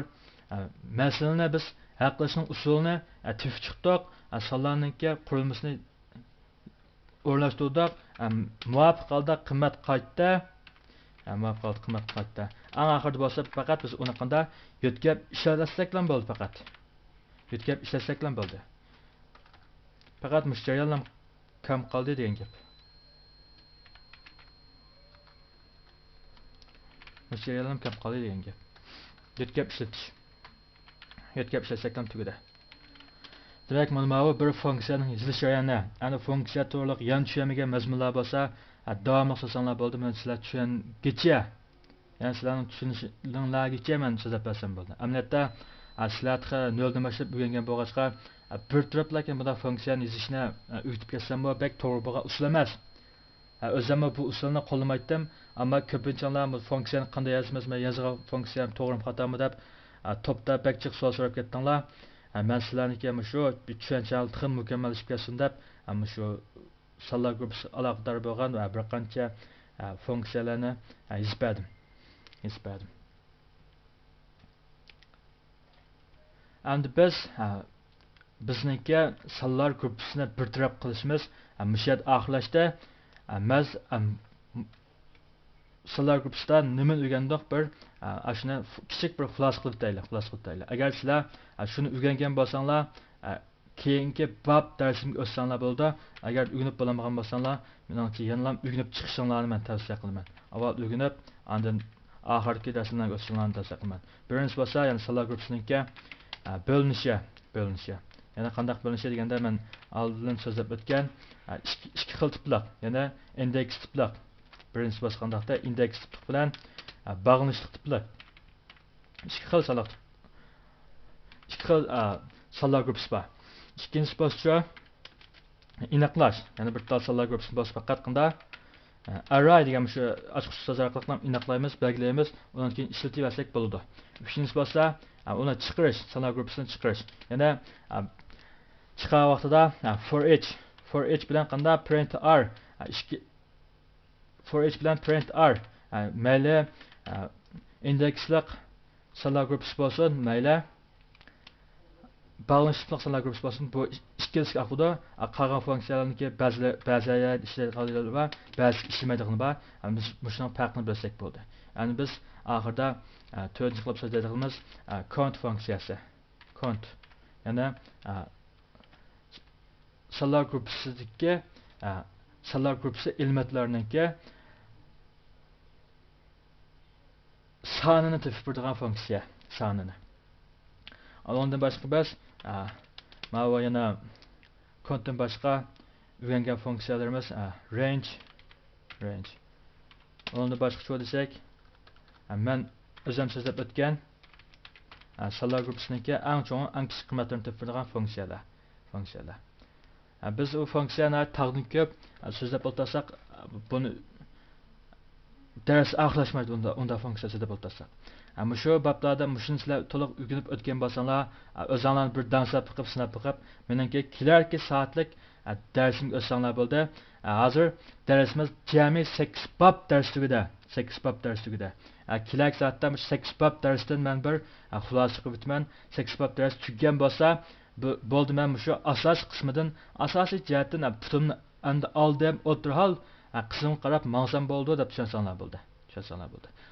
A: masalani biz hal qilishning usulini tepib chiqdik. Sonlarningki qurilmasini o'rnashtirdik. Muvofiq holda qiymat qaytdi. Eng oxirida bo'lsa faqat biz uni qanday yo'tkab ishlatsak ham bo'ldi. Faqat mushtariylar kam qoldi degan gap. Yo'tkab ishlatsak ham tugadi. Demak, mana bu bir funksiyaning yozilish jarayoni. Ana funksiya to'liq yon tushunmagan mazmunlar bo'lsa, davomli so'zlar bo'ldi. Men sizlar tushungicha, ya'ni sizlarning tushunishinglargacha men so'zlab bersam bo'ldi. Amaliyotda sizlarga 0 dan boshlab o'rgangan bo'lg'achqa bir turiblarkan bunda funksiyani yozishni o'rgatib ketsam bu bek to'g'ri bo'lgan usul emas. O'zim bu usulni qo'llamaydim, ammo ko'pinchalar bu funksiyani qanday yozamiz, men yozgan funksiyam to'g'rimi xatomi deb topda bak jiq savol so'rab ketdinglar. Men sizlarniki shu tushunchali tixim mukammallashib ketsin deb shu sonlar gruppasi aloqador bo'lgan va bir qancha funksiyalarni yozib berdim. Endi bizniki sonlar gruppasini bir taraf qilishimiz mushat oxirlashda biz sonlar gruppasida nima o'rgandik bir shuni kichik bir xulosa qilib deylik. Agar sizlar shuni o'rgangan bo'lsanglar, keyingi bab darsimga o'tsanglar bo'ldi. Agar o'rganib bo'lmagan bo'lsanglar, menimcha yana o'rganib chiqishinglarni men tavsiya qilaman. Avval o'rganib, ondan oxirgi darslarga o'tishinglarni tavsiya qilaman. Birinchi bo'lsa, ya'ni sonlar gruppasiniki bo'linishi. Yana qanday bo'linishi deganda men oldin so'zlab o'tgan ikki xil tiplar, yana indeks tiplar. Birinchi bosqandaqda indeks tip bilan bog'lanishli tiplar. Ikki xil sonlar gruppasi bor. Ikkinchi bosqichda inoqlash, ya'ni bir tal sonlar gruppasini bosib qatqanda array degan shu ochiq so'z orqali inoqlaymiz, belgilaymiz, undan keyin ishlataversak bo'ladi. Uchinchi bo'lsa, uni chiqarish, sonlar gruppasini chiqarish. Yana chiqar vaqtida for each bilan qanda print r for each bilan print r mayli indeksliq sonlar gruppasi bo'lsin, mayli bog'lanishli sonlar gruppasi bo'lsin, bu ikkilisi haqida qolgan funksiyalarniki ba'zilar ishlaydiganlar va ba'zi ishlamaydiganlar bor. Biz shuni farqini bilsak bo'ldi. Ya'ni biz oxirida to'rtinchi qilib so'zlaydiganimiz count funksiyasi. Count yana sonlar gruppasidagi sonlar gruppasi elementlarniki sonini topib turadigan funksiya, sonini. Ondan boshqa biz mana yana countdan boshqa o'rgangan funksiyalarimiz range. Ondan boshqa desak, men o'zim so'zlab o'tgan sonlar gruppasiniki eng chong, eng kichik qiymatlarni topib turadigan funksiyalar. Biz u funksiyani tag'dan ko'p so'zlab o'tsak, buni dars oxirlashmaydi unda funksiya so'zlab o'tsak. Ama shu bablarda shuni sizlar to'liq o'rganib o'tgan bo'lsanglar, o'zinglarni bir dansab qilib, sinab qilib, meningki kelarki soatlik darsimga o'tsanglar bo'ldi. Hozir darsimiz jami 8 bab dars tugida. Kelarki soatda 8 bab darsdan men bir xulosa qilib o'taman. 8 bab dars tugagan bo'lsa, bo'ldi men shu asosiy qismidan, asosiy jihatdan putimni endi oldim, o'tirhol qismga qarab mansam bo'ldi deb tushensanglar bo'ldi.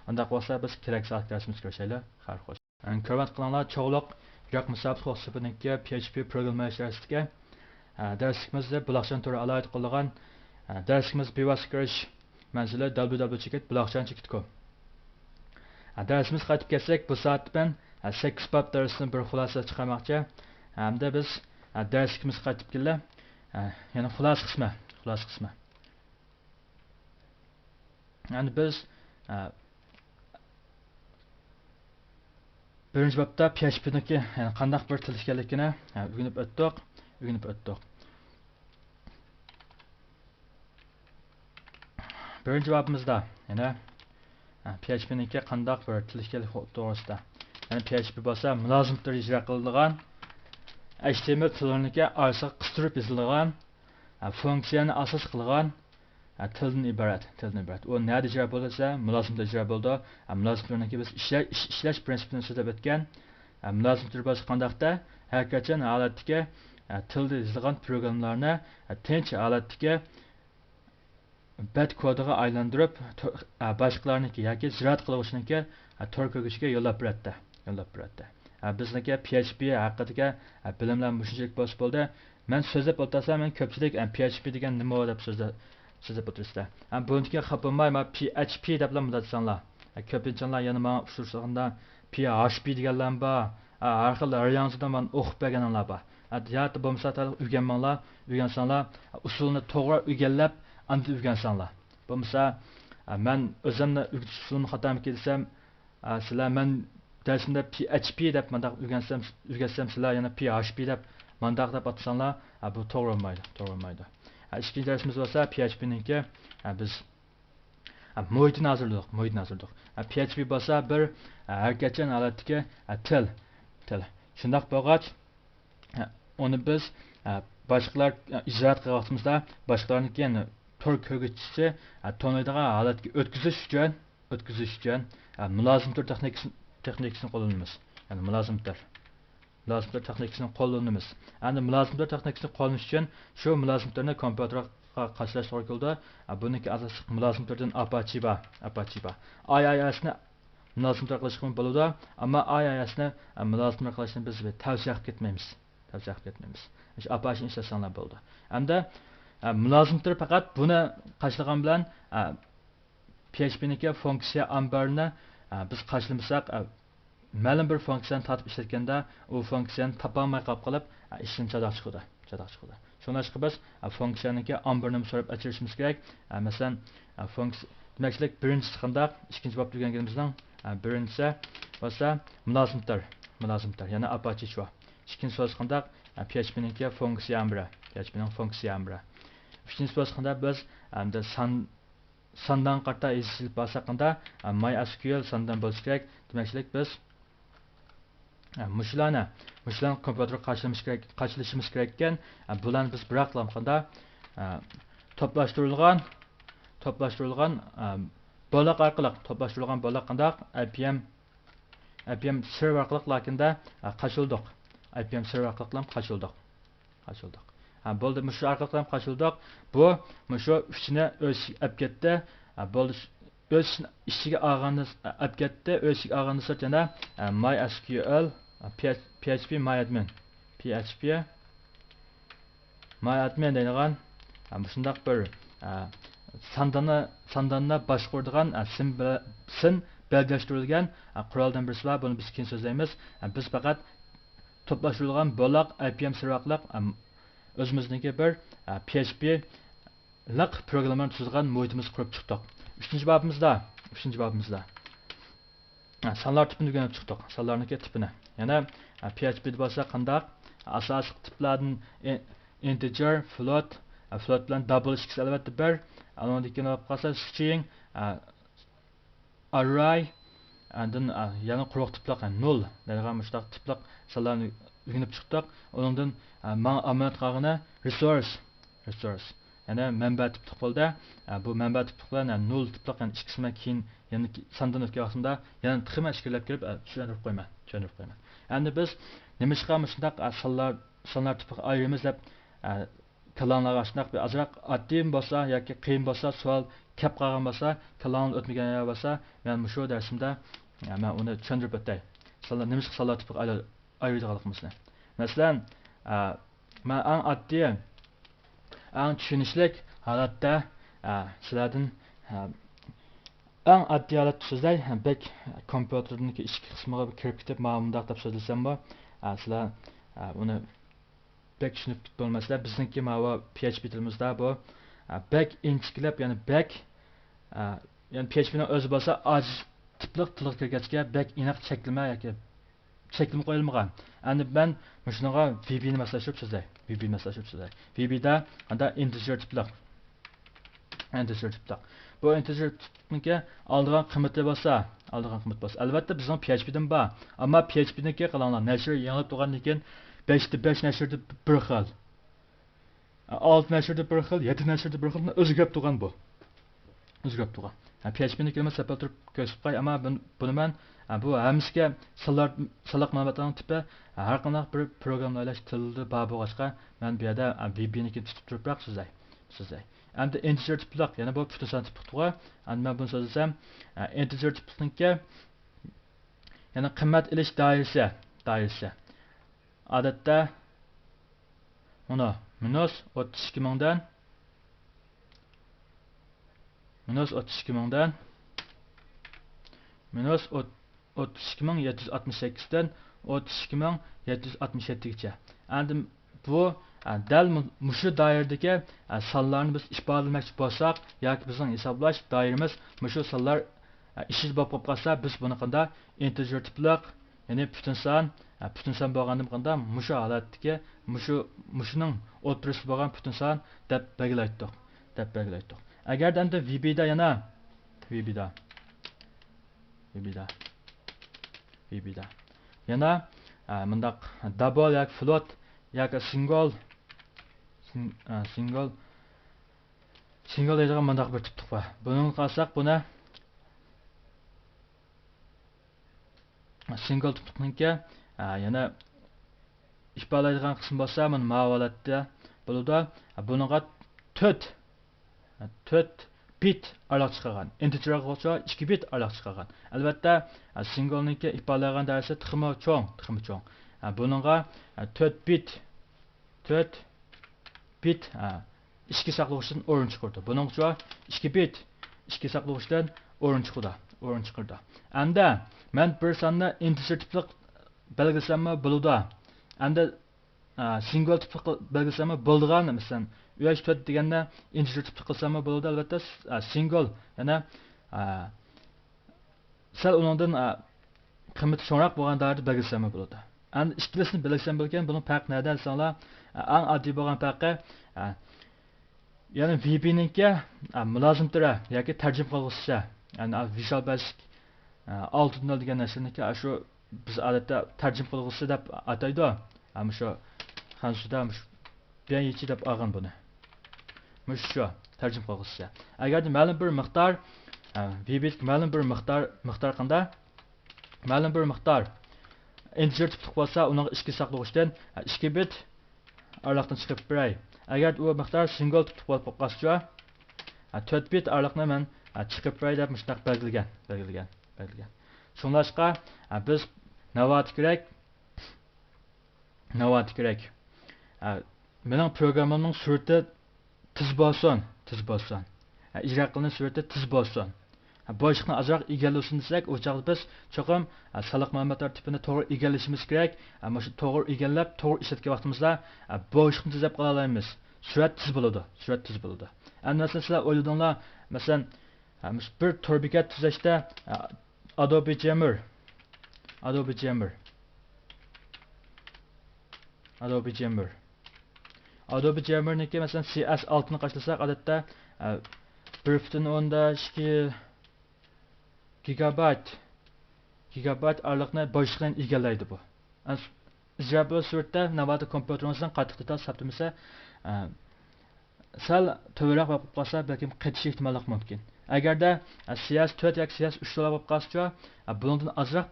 A: Unda bo'lsa biz kerak soat darsimizni ko'rishaylik. Xayr xo'sh. Hurmat qilinglar, cho'g'liq yo'q musobaqa hisoblangan PHP programmalash darsimizni buloqchan turi alohida qo'llagan darsimiz bevosita kirish manzili www.buloqchan.com. Darsimiz qaytib kelsak, bu soat ben 8 bab darsini bir xulosa chiqarmoqchi. Hamda biz darsimiz qaytib keldi. Yana xulosa qismi. Yani biz birinchi babda PHP'dagi qanday bir til ekanligini o'rganib o'tdik. Birinchi babimizda yana PHP'dagi qanday bir til ekanligi to'g'risida. Yani PHP bo'lsa mulozimliklar ijro qilinadigan HTML tiliga orasiga qistirib yozilgan funksiyani asos qilgan tildan iborat. U nada ijro bo'lsa, mulozimliklar ijro bo'ldi. Mulozimliklarni biz ishlash prinsipini so'zlab o'tgan. Mulozimliklar bo'lsa qandaqda har qachon holatdagi tilda yozilgan programmalarni tinch holatdagi bad kodiga aylantirib boshqalarniki yoki ziroat qiluvchiniki tor ko'rgishga yo'llab beradi. Bizniki PHP haqidagi bilimlar mushunchalik bo'ldi. Men so'zlab o'tarsam, men ko'pchilik PHP degan nima deb so'zlab o'tirishdi. Buniki xapolmay, PHP deb bilasizlar. Ko'pinchalar yana men ushurganda PHP deganlar bor. Har xil variantida men o'qib berganlar bor. Yoki bo'lmasa o'rgansanlar, usulni to'g'ri o'rganlab, anda o'rgansanlar. Bo'lmasa men o'zimni usulni xato qilsam, sizlar men darsimda PHP deb mandaq o'rgansam sizlar yana PHP deb mandaq deb atsanlar, bu to'g'ri bo'lmaydi. Ikkinchi darsimiz bo'lsa PHP'ningki biz muhitini hazırladık. PHP bo'lsa bir harakatchan holatdagi til. Shundoq bo'lgach, uni biz boshqalar ijro qilganimizda boshqalarniki to'r ko'rg'ichisi tonaydigan holatga o'tkazish uchun mulozim tur texnikasini qo'llanamiz. Ya'ni mulozim tur texnikasini qo'llanamiz. Endi mulozim tur texnikasini qo'llanish uchun shu mulozim turni kompyuterga qachalash to'g'ri keldi. Buniki asosiy mulozim turdan Apache bor. IISni mulozim tur qilishga bo'ladi, ammo IISni mulozim tur qilishni biz tavsiya qilib ketmaymiz. Shu Apache ishlatsanlar bo'ldi. Endi mulozim tur faqat buni qashlagan bilan PHP'niki funksiya ambarni biz qashlamasak ma'lum bir funksiyani tatib ishlatganda u funksiyani topolmay qolib ishdan chadoq chiqadi. Shuningdek biz funksiyaniki ambarni so'rab ochirishimiz kerak. Masalan, demakchilik birinchisi qanday, ikkinchi bob deganimizdan birinchisi bo'lsa mulozim tur, ya'ni Apache shu. Ikkinchi so'z qanday PHP'niki funksiya ambri, Üçüncü so'z qanday biz sandan qarta izlib bo'lsak qanday MySQL sandan bo'lishi kerak. Demakchilik biz mushlarni kompyuterga qachilishimiz kerak ekan. Bularni biz bir qilganda to'plashtirilgan bo'loq orqali qanday IPM server orqali lakinda qachildik. IPM server orqali qachildik. Bo'ldi, shu orqali qachildik. Bu shu uchini o'z olib ketdi. Bo'ldi, o'z ishiga olganini olib ketdi. O'ziga olganini yana MySQL PHP myadmin deydigan shundoq bir sandanni boshqaradigan sin belgilashtirilgan quroldan birisi bor. Buni biz keyin so'zlaymiz. Biz faqat to'plashtirilgan bo'loq IPM server orqali o'zimizniki bir PHP liq programmani tuzgan muhitimiz qurib chiqdik. 3-babimizda sanlar tipini o'rganib chiqdik. Sanlarniki tipini. Yana PHP bo'lsa qanday asosiy tiplardan integer, float bilan double x albatta bir, undan keyin olib qolsa string, array, undan yana quruq tiplar null degan mushtaq tiplar sanlarni o'rganib chiqdik. Undan amonat qolgani resource. Yana manba tipli bo'ldi. Bu manba tiplar null tiplar ikkisini keyin yana sandan o'tkazganda yana tixma ishkillab kelib tushuntirib qo'yman. Endi biz nima ishqa shundaq sanlar tipi ayiramiz deb kalanlarga shundaq bir azroq oddiy bo'lsa yoki qiyin bo'lsa, savol kelib qolgan bo'lsa, kalan o'tmagan bo'lsa, men shu darsimda men uni tushuntirib o'tay. Nima ishqa sanlar tipi ayiradiganligimizni. Masalan, men eng oddiy, eng tushunishlik holatda sizlardan eng oddiy holatda so'zlay, bek kompyuterniki ichki qismiga kirib ketib, men bundoq deb so'zlasam bu, sizlar uni bek tushunib bo'lmaslar. Bizniki mana PHP tilimizda bu bek inchiklab, ya'ni bek ya'ni PHP ning o'zi bo'lsa ojiz tipliq tilga kirgachga bek aniq cheklama yoki cheklama qo'yilmagan. Endi men shunga VB ni maslashib so'zlay. VB da anda integer tipliq. Bu integer tipniki oldigan qiymati bo'lsa, albatta bizning PHP dan bor. Ammo PHP niki qilinglar, nashr yangi turgandan keyin 5 nashrda bir xil. 6 nashrda bir xil, 7 nashrda bir xil o'zgarib turgan bu. PHP niki nima sabab turib ko'rsatib qo'y, ammo buni men bu hamisiga saloq ma'lumotlarning tipi har qanday bir programlalash tilida bor bo'lg'achqa men bu yerda VB niki tutib turibroq so'zlay. Endi integer tipliq, yana bu butun son tipliq to'g'ri. Endi men buni so'zlasam, integer tipliqniki yana qiymat ilish doirasi. Odatda mana minus 32 mingdan minus 32.768 dan 32.767 gacha. Endi bu dal mushu doiradagi sonlarni biz ifodalamoqchi bo'lsak yoki bizning hisoblash doiramiz mushu sonlar ishsiz bo'lib qolsa, biz buni qanday integer tipliq, ya'ni butun son bo'lgandan qanday mushu holatdagi mushuning o'tirisi bo'lgan butun son deb belgilaydik. Agarda endi VB da yana VB'da. Yana mundaq double yoki float yoki single deydigan mundaq bir tiplik bor. Buni qarasak, buni single tiplikniki yana ifodalaydigan qism bo'lsa, mana bu holatda bo'ladi. Buniga 4 bit araliq chiqargan. Integer bo'lsa 2 bit araliq chiqargan. Albatta, singleniki ifodalagan darajasi texmi cho'ng. Buniga 4 bit ishki saqlovchidan o'rin chiqardi. Buning uchun 2 bit ishki saqlovchidan o'rin chiqardi. Anda men bir sonni integer tiplik belgilasammi bo'ladi. Anda single tiplik belgilasammi bo'ladigan, masalan, 4 deganda integer tiplik qilsammi bo'ladi. Albatta single yana sal undan qiymati cho'nroq bo'lgan darajada belgilasammi bo'ladi. Endi ikkilisini belgisam bo'lgan, buning farqi nada desanglar, eng oddiy bo'lgan farqi ya'ni VB-ninki mulozim turi yoki tarjima qilg'uchisi, ya'ni Visual Basic 6.0 degan narsaniki shu biz odatda tarjima qilg'uchisi deb ataydi. Mana shu Hansuda bilan yechi deb olgan buni. Shu tarjima qilg'uchisi. Agar ma'lum bir miqdor VB ma'lum bir miqdor qanday? Ma'lum bir miqdor integer tiplik bo'lsa, uning ishki saqlovchidan 2 bit araliqdan chiqib beray. Agar u miqdor single tiplik bo'lib qolsa, 4 bit araliqni men chiqib beray deb mustaq belgilagan. Shunlashqa biz navbat kerak. Mening programmamning surati tiz bo'lsin. Ijro qilgan surati tiz bo'lsin. Boshliqni azroq egallasin desak, o chaqda biz cho'qim soliq ma'lumotlar tipini to'g'ri egallashimiz kerak. Mana shu to'g'ri egallab, to'g'ri ishlatgan vaqtimizda boshliqni tizlab qola olamiz. Surat tiz bo'ladi. Endi masalan sizlar o'yladinglar, masalan, bir torbikat tuzashda Adobe Jammer'niki masalan CS6 ni qashlasak, odatda 1.2 gigabayt araliqni boshliqdan egallaydi bu. Ijro suratda navbat kompyuterimizdan qattiq detal saptimasa, sal tövroq bo'lib qolsa, balki qaytish ehtimollik mumkin. Agarda CS4 yoki CS3 bo'lib qolsa, bundan azroq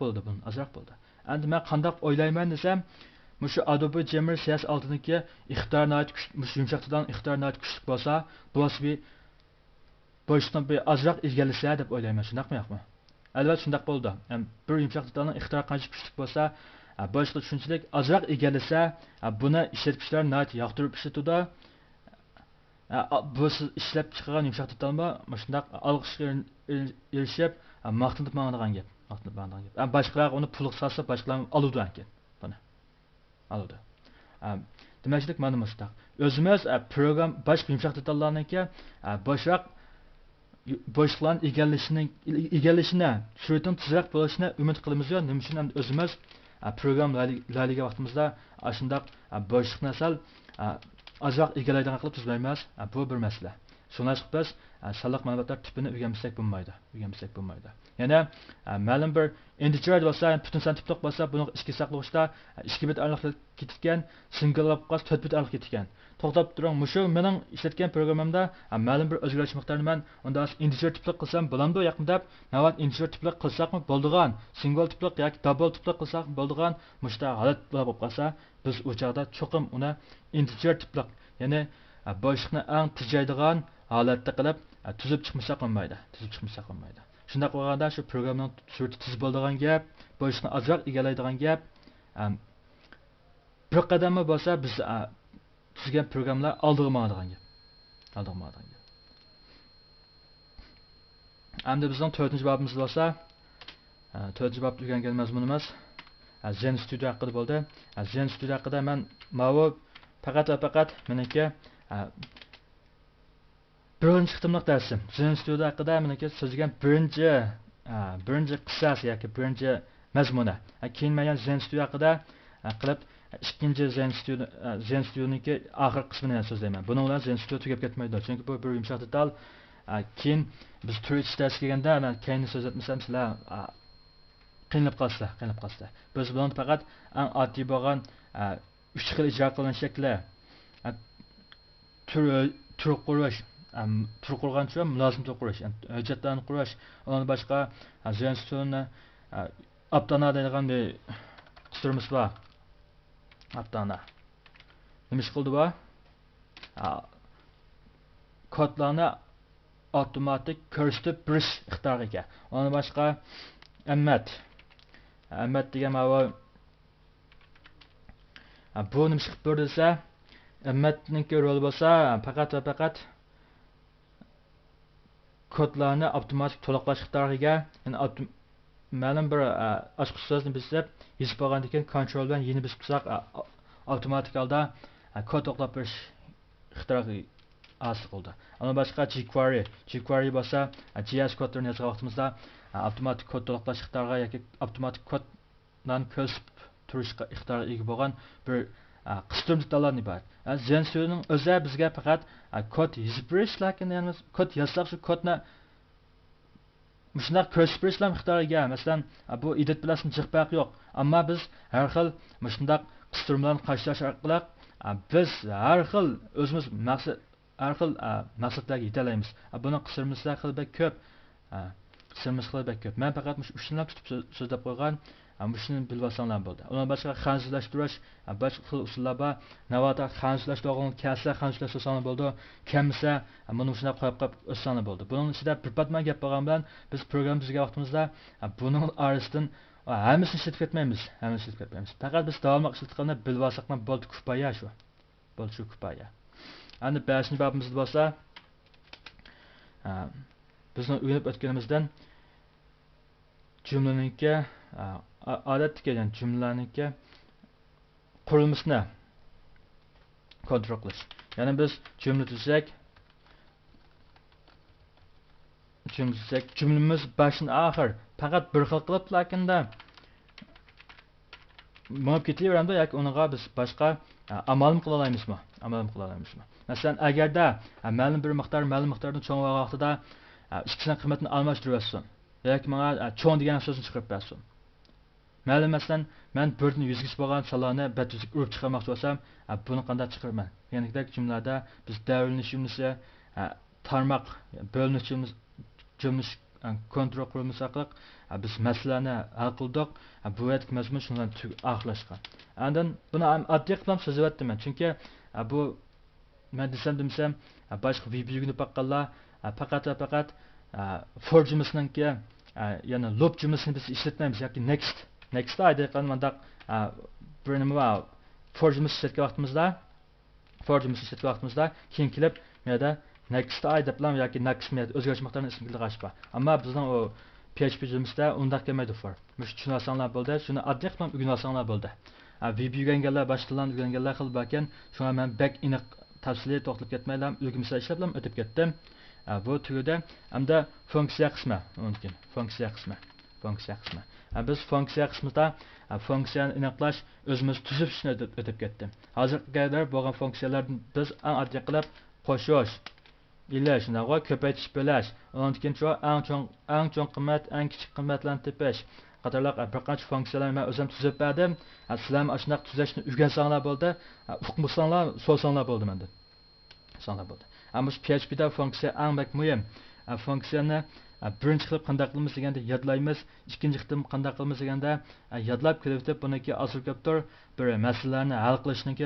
A: bo'ldi. Endi men qanday o'ylayman desam, shu Adobe Jammer CS6niki ixtiyorniyat kuchli, yumshoq tutan ixtiyorniyat kuchli bo'lsa, bu vosbi boshliqni bir azroq egallasa deb o'ylayman. Shundaqmi yo'qmi? Albatta shundaq bo'ldi. Bir yumshoq tutanning ixtiyor qancha kuchli bo'lsa, boshqa tushunchalik azroq egallasa, buni ishlatuvchilar niyat yoqtirib ishlatadi. Bu ishlab chiqargan yumshoq tutanma, shundaq olqishga erishib, maqtanib mangadigan gap. Boshqalar uni pulga solsa, boshqalar oladi ekan. Buni oladi. Demakchilik mana shundaq. O'zimiz program boshqa yumshoq tutanlarniki boshqalarning egallashini, suratning tezroq bo'lishini umid qilamiz. Nima uchun o'zimiz program laliga vaqtimizda shundaq boshliqni sal azroq egallaydigan qilib tuzmaymiz. Bu bir masala. Shuningdek biz soliq ma'lumotlar tipini o'rganmasak bo'lmaydi. Yana ma'lum bir integer bo'lsa, butun son tiplik bo'lsa, buni ishga saqlovchida 2 bit araliq ketgan, single bo'lib qolsa 4 bit araliq ketgan. To'xtab turing, mushu mening ishlatgan programmamda ma'lum bir o'zgarish miqdorini men unda integer tiplik qilsam bo'lamdi, yo'qmi deb, navbat integer tiplik qilsaqmi bo'ldigan, single tiplik yoki double tiplik qilsak bo'ldigan, mushta holat bo'lib qolsa, biz u chaqda cho'qim uni integer tiplik, ya'ni boshliqni eng tejaydigan holatda qilib tuzib chiqmasa qolmaydi. Shunda qilganda shu programning surati tiz bo'ladigan gap, boshliqni azroq egallaydigan gap, bir qadammi bo'lsa biz tuzgan programlar oldiga boradigan gap. Endi bizning 4-bobimiz bo'lsa, 4-bob o'rgangan mazmunimiz Zen Studio haqida bo'ldi. Zen Studio haqida men faqat meniki birinchi qitimliq darsim. Zen Studio haqida meniki so'zlagan birinchi qissasi yoki birinchi mazmuni. Keyin men Zen Studio haqida qilib ikkinchi Zen Studioniki oxir qismini so'zlayman. Buning bilan Zen Studio tugab ketmaydi. Chunki bu bir yumshoq detal keyin biz tur ichida kelganda men keyin so'z etmasam sizlar qiynalib qolsa. Biz bilan faqat eng oddiy bo'lgan 3 xil ijro qilingan shakli tur qurish, tur qurgancha mulozim tur qurish, hujjatlarni qurish, undan boshqa Zensuni aptana degan bir qisturimiz bor. Aptana. Nima ish qildi bu? Kodlarni avtomatik ko'rsatib berish ixtiyoriga. Undan boshqa ammat degan bu nima ish qilib bersa, ammatning roli bo'lsa, faqat kodlarni avtomatik to'liqlash ixtiyoriga, ma'lum bir ochiq so'zni bizlab yozib olgandan keyin kontrol bilan yeni biz tutsak avtomatik holda kod to'plab berish ixtiyoriga asıl oldu. Ama başka jQuery bo'lsa, JS kodlarını yazgan vaqtimizda avtomatik kod to'liqlash ixtiyoriga yoki avtomatik koddan ko'rsatib turishga ixtiyoriga ega bo'lgan bir qisturmalardan iborat. Zensuning o'zi bizga faqat kod yozib berish, lekin yalnız kod yozsak shu kodni shunday ko'rsatib berishlar ixtiyoriga. Masalan, bu edit bilan jiq farqi yo'q. Ammo biz har xil shunday qisturmalarni qarshılash orqali biz har xil o'zimiz maqsadlarga yetalaymiz. Buni qisturmizlar qilib ko'p. Men faqat shu uchunlab tutib so'zlab qo'ygan, shuni bilib olsanglar bo'ldi. Undan boshqa xanzurlashtirish, boshqa xil usullar bor. Navata xanzurlashtirgan kelsa xanzurlashtirsangiz bo'ldi. Kelmasa, buni shunday qo'yib o'tsanglar bo'ldi. Buning ichida bir patman gap bo'lgan bilan biz program tuzgan vaqtimizda buning orasidan hammasini ishlatib ketmaymiz. Faqat biz davomli ishlatganni bilib olsaqlar bo'ldi, kifoya shu. Bo'ldi shu kifoya. Endi 5-chi babimizda bo'lsa, bizni o'rganib o'tganimizdan jumlaningki odatda kelgan jumlalarningki qurilmasini kontrol qilish. Ya'ni biz jumla tuzsak, jumlamiz boshdan oxir faqat bir xil qilib, lakында bo'lib ketaveramda yoki unga biz boshqa amal qila olamizmi? Masalan, agarda ma'lum bir miqdordan cho'ng bo'lgan vaqtida ikkisining qiymatini almashtirib olsin yoki menga cho'ng degan so'zni chiqarib bersin. Masalan, men 1 dan 100 gacha bo'lgan saloni batuzlik urib chiqarmoqchi bo'lsam, buni qanday chiqaraman? Ya'nidek jumlada biz davrlanish jumlasi, tarmoq bo'linish jumlasi kontrol qurilmasi orqali biz masalani hal qildik. Bu yerlik mazmun shundan oxirlashgan. Andan buni oddiy qilib so'zlayapman, chunki bu men desam boshqa videoni baqqanlar faqat for jumlasiningki, ya'ni loop jumlasini biz ishlatmaymiz yoki next aytgan mandaq bir nima for jumlasi ishlatgan vaqtimizda keyin kelib menda next deblam yoki next o'zgarish miqdorini ism qilib ochib. Ammo bizning o PHP jumlasida undaq kelmaydi for. Mush tushunasanglar bo'ldi, shuni oddiy qilib o'rganasanglar bo'ldi. VB o'rganganlar, boshqa tillarni o'rganganlar xil bo'lgan, shunga men back iniq tafsilga to'xtalib ketmayman, o'rganishlar ishlab bilan o'tib ketdim. Bu turida hamda funksiya qismi, mumkin. Funksiya qismi. Biz funksiya qismida funksiyani aniqlash o'zimiz tuzib shuni o'tib ketdim. Hozirga qadar bo'lgan funksiyalarni biz eng oddiy qilib qo'shish, ilash, ko'paytirish bo'lash, undan keyin eng cho'ng qiymat, eng kichik qiymatlarni tepish qatorliq bir qancha funksiyalarni men o'zim tuzib berdim. Sizlar ham shunday tuzashni o'rgansanglar bo'ldi, uqmasanglar, so'rasanglar bo'ldi menda. Ammo PHP'da funksiya eng muhim. Funksiyani birinchi qilib qanday qilamiz deganda yodlaymiz, ikkinchi qilib qanday qilamiz deganda yodlab kelib buniki asl kaptor bir masalalarni hal qilishning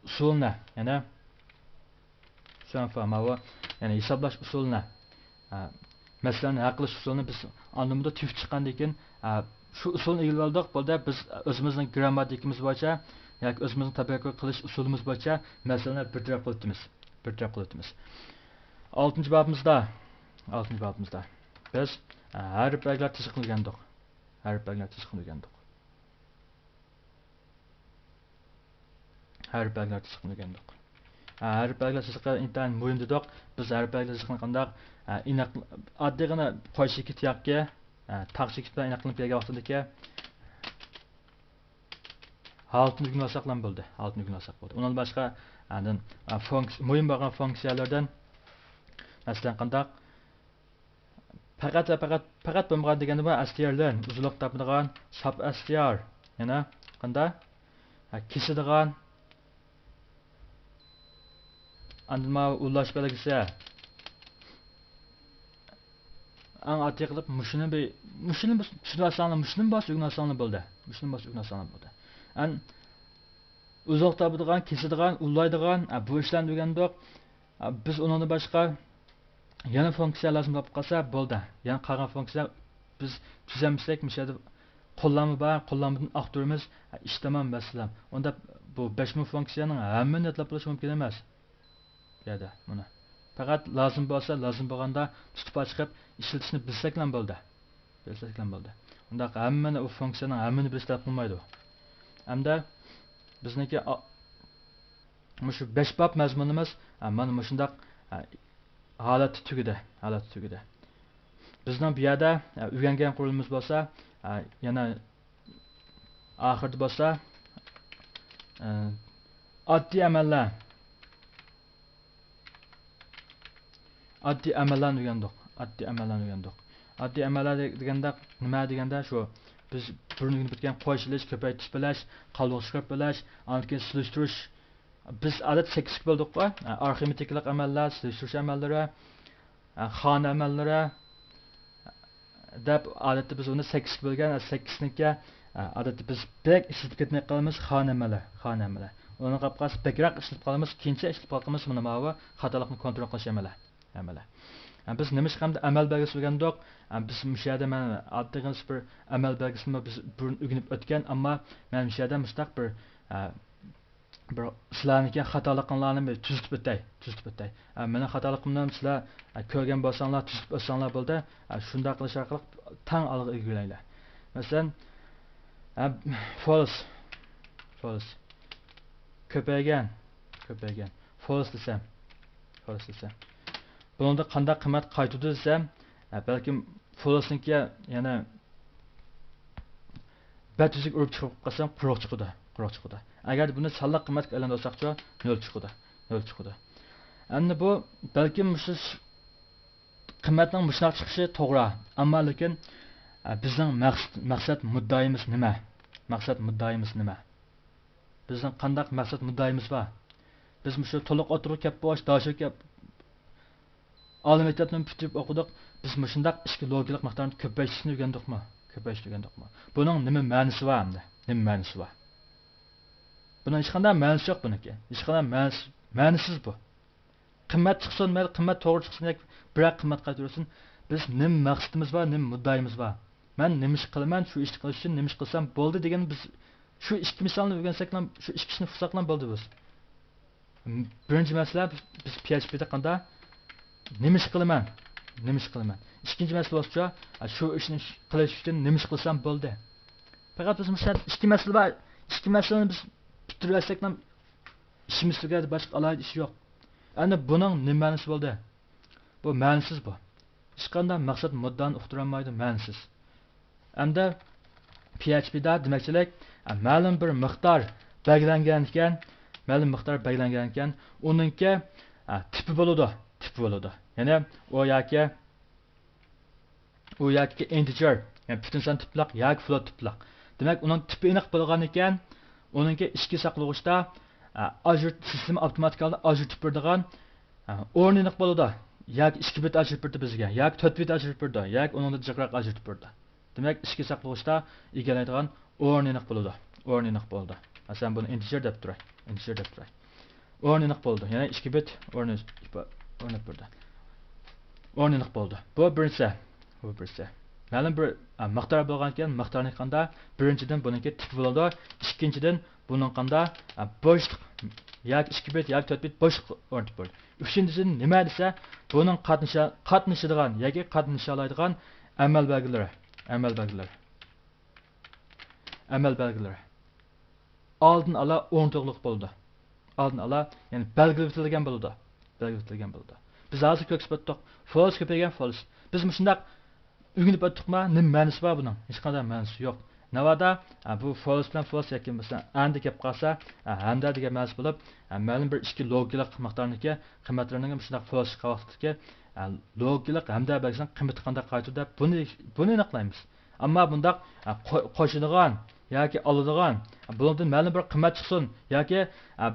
A: usulini, ya'ni ya'ni hisoblash usulini, masalan hal qilish usulini biz anlamda tuvib chiqqandan keyin shu usulni egallab oldik. Bo'ldi biz o'zimizning grammatikamiz bo'yicha yoki o'zimizning tabiiy qilish usulimiz bo'yicha masalani bir taraf qilib 6-chi babimizda biz harflarga chiziqni o'rgandik. Harflarga chiziqlar intayin muhim dedik. Biz harflarga chiziqni qanday aniq oddiygina qo'yish yoki taqchik bilan aniq qilib bergan vaqtidagi holatni o'rgansak bo'ldi. Undan boshqa muhim bo'lgan funksiyalardan masalan qanday Faqat bo'lmagan deganda bu astiyarlar uzunluq topadigan sap astiyar. Yana qanda? Kesadigan andma ulash belgisi. Ang ati qilib mushuni tushunasanglar mushuni bos ugnasanglar bo'ldi. Mushuni bos ugnasanglar bo'ldi. An uzoq topadigan, kesadigan, ulaydigan bu ishlarni degandoq biz undan boshqa yana funksiya lazım bo'lib qolsa bo'ldi. Yana qolgan funksiya biz tuzamsak, mishada qo'llanma bor, qo'llanmadan aqtirimiz ish tamom masalan. Unda bu 5000 funksiyaning hammani netlab bo'lishi mumkin emas. Yerda buni. Faqat lazım bo'lsa, lazım bo'lganda tutib chiqib ishlatishni bilsak ham bo'ldi. Unda hammani u funksiyaning hammani bilib qolmaydi. Hamda bizniki shu 5 bab mazmunimiz mana shundaq holat tugidi. Bizning bu yerda o'rgangan qurilmamiz bo'lsa, yana oxirda bo'lsa oddiy amallarni o'rgandik. Oddiy amallar deganda nima deganda shu biz burniga bitgan qo'shilish, ko'paytirish bilash, qalbiq chiqarib bilash, anki silishtirish. Biz odat 8 bo'ldik-ku. Arximetrik amallar, silishtirish amallari, xona amallari deb odatda biz uni 8 bo'lgan, 8niki odatda biz bek ishlatib ketmay qolamiz xona amalar. Uni qapqas bekroq ishlatib qolamiz, keyincha ishlatib qolamiz buni mana xatolikni kontrol qilish amalar. Biz nima qilamiz amal belgisi o'rgandik. Biz mishada mana oddiy bir amal belgisini biz burun o'rganib o'tgan, ammo men mishada mustaq bir sizlarniki xatoliklarni tuzitib o'tay. Meni xatoliqimdan sizlar ko'rgan bo'lsanglar, tuzitib o'tsanglar bo'ldi. Shunday qilish orqali tang olg'a ilgarilaylar. Masalan, false ko'paygan false desam. Bunda qanday qiymat qaytadi desam, balkim falseniki yana batuzuk urib chiqib qolsam quruq chiqadi. Agar buni sonli qiymatga aylantirsak-chi 0 chiqadi. Endi bu balkim shu qiymatning mushnaq chiqishi to'g'ri, ammo lekin bizning maqsad muddaimiz nima? Bizning qanday maqsad muddaimiz bor? Biz shu to'liq o'tirib kelib bosh doshib kelib olim maktabdan bitib o'qidik. Biz shundaq ishki logik miqdorini ko'paytirishni o'rgandikmi? Buning nima ma'nosi bor endi? Buning hech qanday ma'nosi yo'q buniki. Hech qanday ma'nosiz bu. Qimmat chiqsin, qimmat to'g'ri chiqsin, biroq qimmat qaytarsin. Biz nima maqsadimiz bor, nima muddaimiz bor? Men nima ish qilaman, shu ishni qilish uchun nima ish qilsam bo'ldi degan biz shu ikki misolni o'rgansak ham, shu ikki ishni qilsak ham bo'ldi biz. Birinchi masala biz PHP'da qanday nima ish qilaman? Ikkinchi masala bo'lsa, shu ishni qilish uchun nima ish qilsam bo'ldi. Faqat biz misol ikki masalani biz bitirib olsak ham ishimiz tugadi, boshqa alohida ish yo'q. Endi buning nima ma'nosi bo'ldi? Bu ma'nosiz bu. Hech qanday maqsad muddani uqtirolmaydi, ma'nosiz. Hamda PHP'da demakchilik ma'lum bir miqdor belgilangan ekan, uningki tipi bo'ladi. Ya'ni u yoki integer, ya'ni butun son tiplaq yoki float tiplaq. Demak, uning tipi aniq bo'lgan ekan, uningki ishga saqlag'ishda Azure sistema avtomatik holda Azure tip beradigan o'rni aniq bo'ladi. Yoki 2 bit Azure berdi bizga, yoki 4 bit Azure berdi, yoki uningda jiqroq Azure tip berdi. Demak, ishga saqlag'ishda egallaydigan o'rni aniq bo'ladi. Masalan, buni integer deb turay. O'rni aniq bo'ldi. Ya'ni 2 bit o'rni berdi. O'rni aniq bo'ldi. Bu birinchi. Ma'lum bir miqdor bo'lgan ekan, miqdorni qanda birinchidan buningki tip bo'ladi, ikkinchidan buning qanda bo'shliq yoki 2 bit yoki 4 bit bo'shliq o'rnatib bo'ldi. Uchinchisi nima desa, buning qatnashadigan yoki qatnasha oladigan amal belgilari. Oldin ola o'rnatliq bo'ldi. Ya'ni belgilatilgan bo'ldi. Biz hozir ko'rsatdik. False ko'paygan false. Biz shundaq o'rganib o'tdikmi? Nima ma'nosi bor buning? Hech qanday ma'nosi yo'q. Navada bu false bilan false yoki masalan and kelib qolsa, hamda degan ma'nosi bo'lib, ma'lum bir ikki logik miqdorniki qiymatlarning shundaq false qilib logikalik hamda belgisan qiymati qanday qaytadi deb buni aniqlaymiz. Ammo bundaq qo'shiladigan yoki oladigan bundan ma'lum bir qiymat chiqsin yoki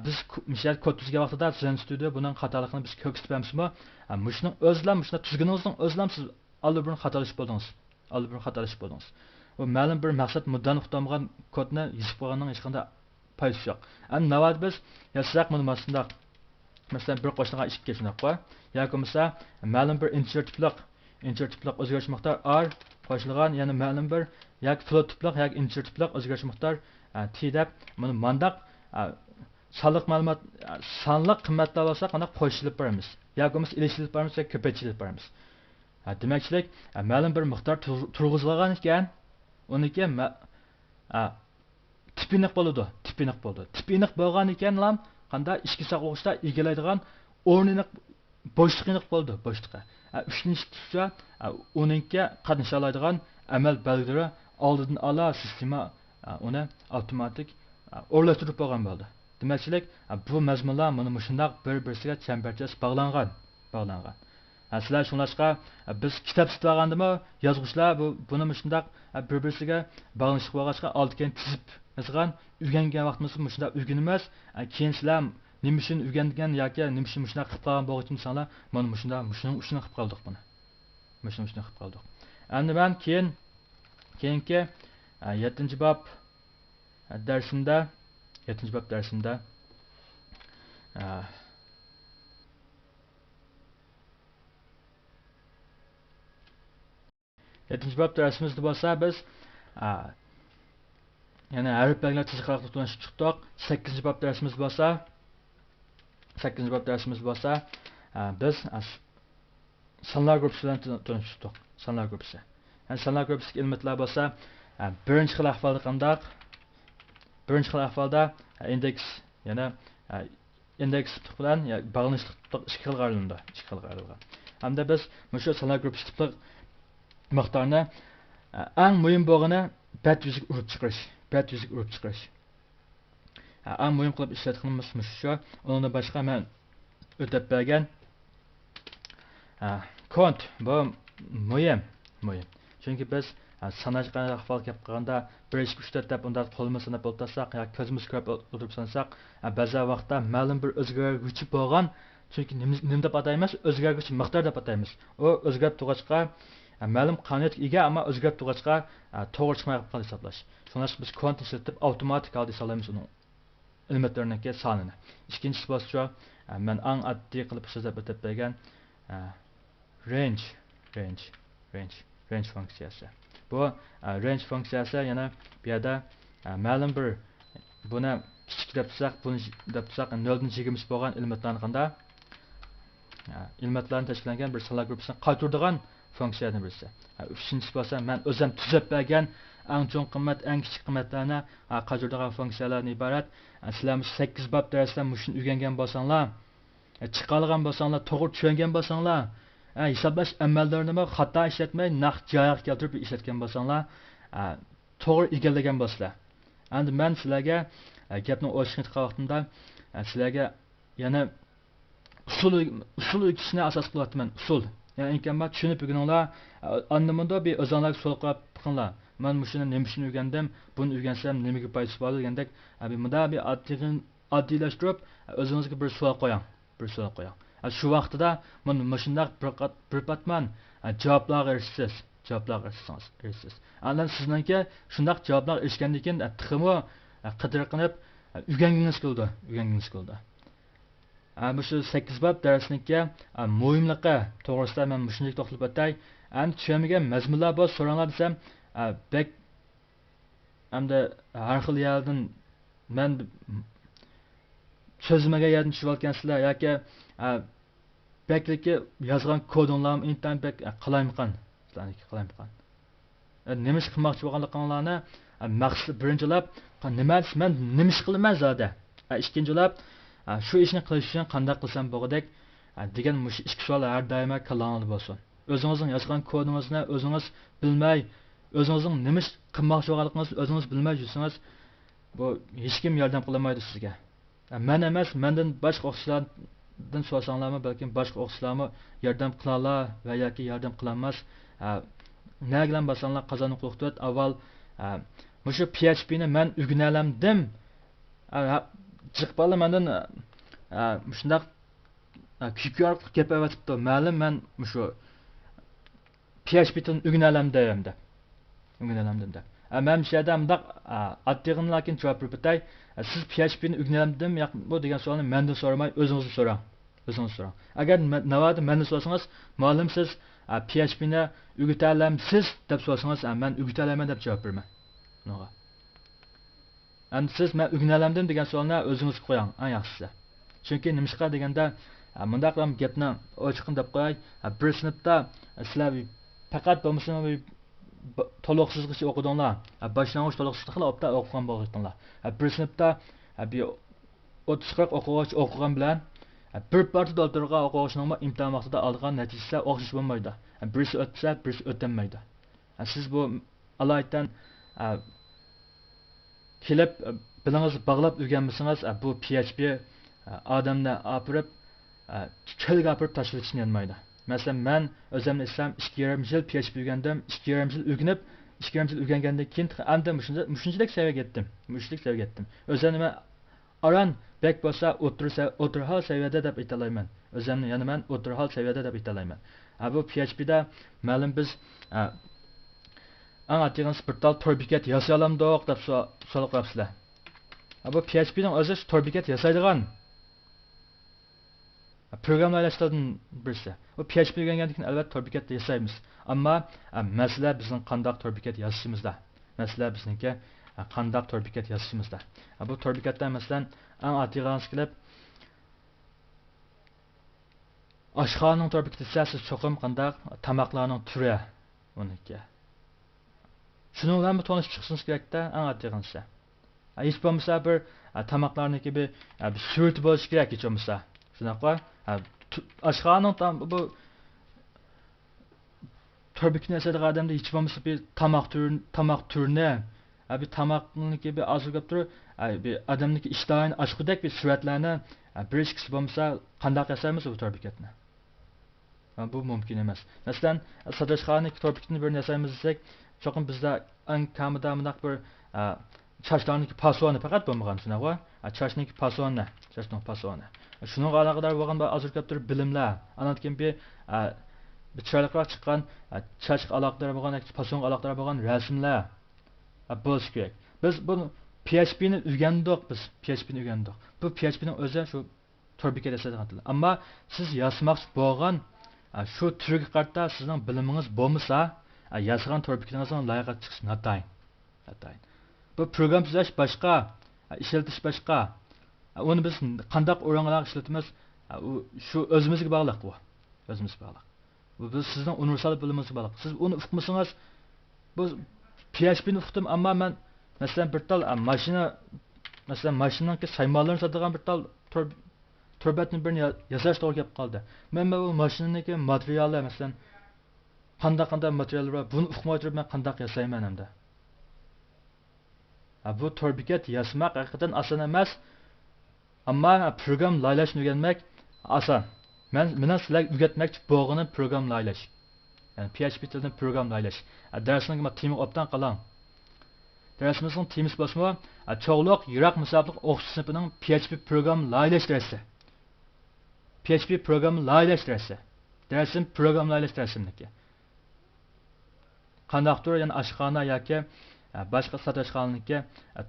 A: biz misol kod tuzgan vaqtida Zen Studio buning xatoligini biz ko'rsatmamizmi? Mushning o'zlam, mushning tuzganingizning o'zlam siz allabirun xatolashib bo'ldingiz. Allabirun xatolashib bo'ldingiz. O ma'lum bir maqsad muddani uqtamagan kodni yozib qo'yganning hech qanday foydasi yo'q. Navad biz yasaq buni masundaq masalan bir qo'shniga ishib ketishni qo'y yoki bo'lmasa ma'lum bir integer tipliq o'zgarish miqdor r qo'shilgan yana ma'lum bir yoki float tipliq yoki integer tipliq o'zgarish miqdor t deb buni mandaq sonliq ma'lumot sonliq qiymatlar bo'lsa qanday qo'shilib boramiz yoki bo'lmasa ilishilib boramiz yoki ko'paytirilib boramiz. Demakchilik ma'lum bir miqdor turg'izilgan ekan uniki tipiniq bo'ladi. Tipiniq bo'lgan ekan lam qanday ishki saqlashda egallaydigan o'rniq bo'shliq bo'ldi, bo'shliqqa. Uchinchisi uningga qatnasha oladigan amal belgilari oldidan ola sistema uni avtomatik o'rlashtirib qo'ygan bo'ldi. Demakchilik bu mazmunlar mana shunday bir-biriga chambarchas bog'langan. Sizlar shunlashqa biz kitob sitagandimi yozg'ishlar buni shunday bir-biriga bog'lanishib bo'lg'achqa oldigan tizib yozgan o'rgangan vaqtimiz shunday o'rganamiz. Keyin sizlar nima uchun o'rgangan yoki nima uchun shunday qilib qolgan bo'g'ich insanlar mana shunday shuning uchun qilib qoldik buni. Shuning uchun qilib qoldik. Endi men keyingi 7-bob darsimda 7-bob darsimda bob darsimizda bo'lsa biz yana harflarni tizimli tanishib chiqdik. 8-bob darsimiz bo'lsa biz sonlar gruppasi bilan tanishib chiqdik. Sonlar gruppasi. Sonlar gruppasiga ilmatlar bo'lsa birinchi xil ahvolda qandaq? Birinchi xil ahvolda indeks yana indeks bilan bog'lanishli ikki xil qaraladi. Hamda biz shu sonlar gruppasi tipli miqdorni eng muhim bo'lgani bat yuziga urib chiqarish. Eng muhim qilib ishlatganimiz shu. Undan boshqa men o'tab bergan kont bu muhim. Chunki biz sanash qanday ahvol kelib qolganda 1 2 3 4 deb unda qo'limiz sanab o'tirsak yoki ko'zimiz ko'rib o'tirib sansak ba'zi vaqtda ma'lum bir o'zgaruvchi bo'lgan, chunki nima deb ataymiz? O'zgaruvchi miqdor deb ataymiz. O o'zgarib turg'achqa ma'lum qonuniyatga ega, ammo o'zgarib turg'achqa to'g'ri chiqmay qolib hisoblash. Shuningdek biz kont ishlatib avtomatik holda hisoblaymiz uning elementlarning sonini. Ikkinchisi bo'lsa men eng oddiy qilib so'zlab o'tib bergan range funksiyasi. Bu range funksiyasi yana bu yerda ma'lum bir buni kichik deb tutsak, 0 dan 20 bo'lgan elementlarni qanda elementlarni tashkillangan bir sonlar gruppasini qaytaradigan funksiyadan birisi. Uchinchisi bo'lsa men o'zim tuzib bergan eng cho'ng qimmat, eng kichik qimmatlarni qaytaradigan funksiyalardan iborat. Sizlar 8 bob darsda shuni o'rgangan bo'lsanglar, chiqargan bo'lsanglar, to'g'ri tushungan bo'lsanglar, hisoblash amallarini xato ishlatmay naq joyiga keltirib ishlatgan bo'lsanglar, to'g'ri egallagan bo'lsanglar. Endi men sizlarga gapni o'rganayotgan vaqtimda sizlarga yana usul o'qishni asos qilyapman. Usul. Ya'ni imkoniyat tushunib o'rganinglar, andimda bir o'zingizga savol qo'yib qilinglar. Men shuni nima uchun o'rgandim, buni o'rgansam nimaga foydasi bor degandek, bunda bir oddiylashtirib o'zingizga bir savol qo'ying. Shu vaqtida men shunday bir patman javoblarga erishsangiz. Andan sizningki shunday javoblar erishgandan keyin tiximi qidirqinib o'rgangingiz keldi. Shu 8 bob darsniki muhimligi to'g'risida men shunday to'xtalib o'tay. Tushunmagan mazmunlar bor so'ranglar desam, bek hamda har xil yerdan men so'zmaga yerdan tushib olgansizlar yoki bekliki yozgan kodinglarni internet bek qalaymiqan. Nima ish qilmoqchi bo'lganliklaringlarni maqsad birinchilab men nima ish qilaman zoda. Ikkinchilab shu ishni qilish uchun qanday qilsam bo'lg'idek degan ikki savol har doim kalongizda bo'lsin. O'zingizning yozgan kodingizni o'zingiz bilmay, o'zingizning nima ish qilmoqchi bo'lganligingizni o'zingiz bilmay yursangiz, bu hech kim yordam qilmaydi sizga. Men emas, mendan boshqa o'quvchilar dan so'rasanglarmi balkim boshqa o'qishlarmi yordam qilarlar va yoki yordam qilolmas naglan basanglar qozonni qo'qitib avval mushu PHPni men o'rganalamdim chiqbala mendan shundaq kuyarib gapiryapti ma'lum men mushu PHPdan o'rganalamdim deb men shada mundaq attig'in lakin javob beribday siz PHPni o'rganalamdim yo'q bu degan savolni mendan so'ramay o'zingiz so'rang agar navoda mendan so'rasangiz ma'lum siz PHPni o'rgatalamsiz deb so'rasangiz men o'rgataolaman deb javob beraman endi siz men o'rganalamdim degan savolni o'zingiz qo'ying eng yaxshisi chunki nimishqa deganda mundaq gapni ochiqin deb qo'yay bir sinfda sizlar faqat bo'lmasa to'liqsizgacha o'qidinglar boshlang'ich to'liqsizliklar opda o'qigan bo'ldinglar bir sinfda 30-40 o'quvchi o'qigan bilan bir partada o'tirgan o'quvchining imtihon vaqtida olgan natijasi o'xshash bo'lmaydi birisi o'tsa birisi o'tolmaydi siz bu alaydan kelib bilingizni bog'lab o'rganmasangiz bu PHP odamni opirib cho'lga opirib tashlashni yanmaydi masalan men o'zimni islam 2,5 yil PHP o'rgandim 2,5 yil o'rganib 2,5 yil o'rgangandan keyin endi mushunchalik saviyaga yetdim o'zimni men aran bek bo'lsa o'tirhol saviyada deb aytalayman o'zimni yana men o'tirhol saviyada deb aytalayman bu PHPda ma'lum biz ang attigan portal tor bekat yasay olamdiq deb so'rab qo'yapsizlar bu PHPning o'zi tor bekat yasaydigan programlashlardan birisi bu PHP o'rgangandan keyin albatta tor bekat yasaymiz ammo masala bizning qandoq tor bekat yasashimizda masala bizniki qandoq tor bekat yasashimizda bu tor bekatda masalan ang attigan kelib oshxonaning tor bekati siz cho'qim qandoq tamoqlarning turi uniki shuni bilan tanishib chiqishingiz kerakda ang attigansa hech bo'lmasa bir tamoqlarniki bir surati bo'lishi kerak hech bo'lmasa shunaqa oshxonaning bu tor bekatni yasaydigan odamda hech bo'lmasa bir tomoq turini bir tomoqniki bir ozg'ab turib bir odamniki ishtahin ochqudek bir suratlarni bir ikkisi bo'lmasa qandoq yasaymiz bu tor bekatni bu mumkin emas masalan sadoshxonalik tor bekatni bir yasaymiz desak cho'qim bizda eng kamida bundoq bir chashlarniki pasoni faqat bo'lmagan shunaqa chashniki pasoni shuning aloqador bo'lgan ozg'ab turib bilimlar andan keyin bir chiroyliroq chiqqan chashga aloqador bo'lgan pasonga aloqador bo'lgan rasmlar bo'lishi kerak biz buni PHPni o'rgandik bu PHPning o'zi shu tor bekat yasaydigan til ammo siz yozmoqchi bo'lgan shu turga qarata sizning bilimingiz bo'lmasa yasagan tor bekatingizning loyiqa chiqishi natayin bu program tuzash boshqa ishlatish boshqa uni biz qandaq o'rinlarga ishlatamiz shu o'zimizga bog'liq bu biz sizning universal bilimingizga bog'liq siz uni uqmasangiz bu PHPni uqdim ammo men masalan bir tal mashinaniki saymonlarni sotadigan bir tal turbatni birini yasash to'g'ri kelib qoldi men bu mashinaniki materiali masalan qanday materiallar bor buni uqmay turib men qanday yasayman endi bu tor bekat yasamak haqiqatan oson emas ammo program laylashni o'rganmak oson men sizlarga o'rgatmoqchi bo'lganim program laylash ya'ni PHP tilidan program laylash darsning temi obdan qalang darsimizning temisi bo'lsa cho'g'liq yiroq masofalik o'qish sinfining PHP program laylash darsi darsim program laylash darsimniki qandaqdir ya'ni oshxona yoki boshqa sadoshxonaniki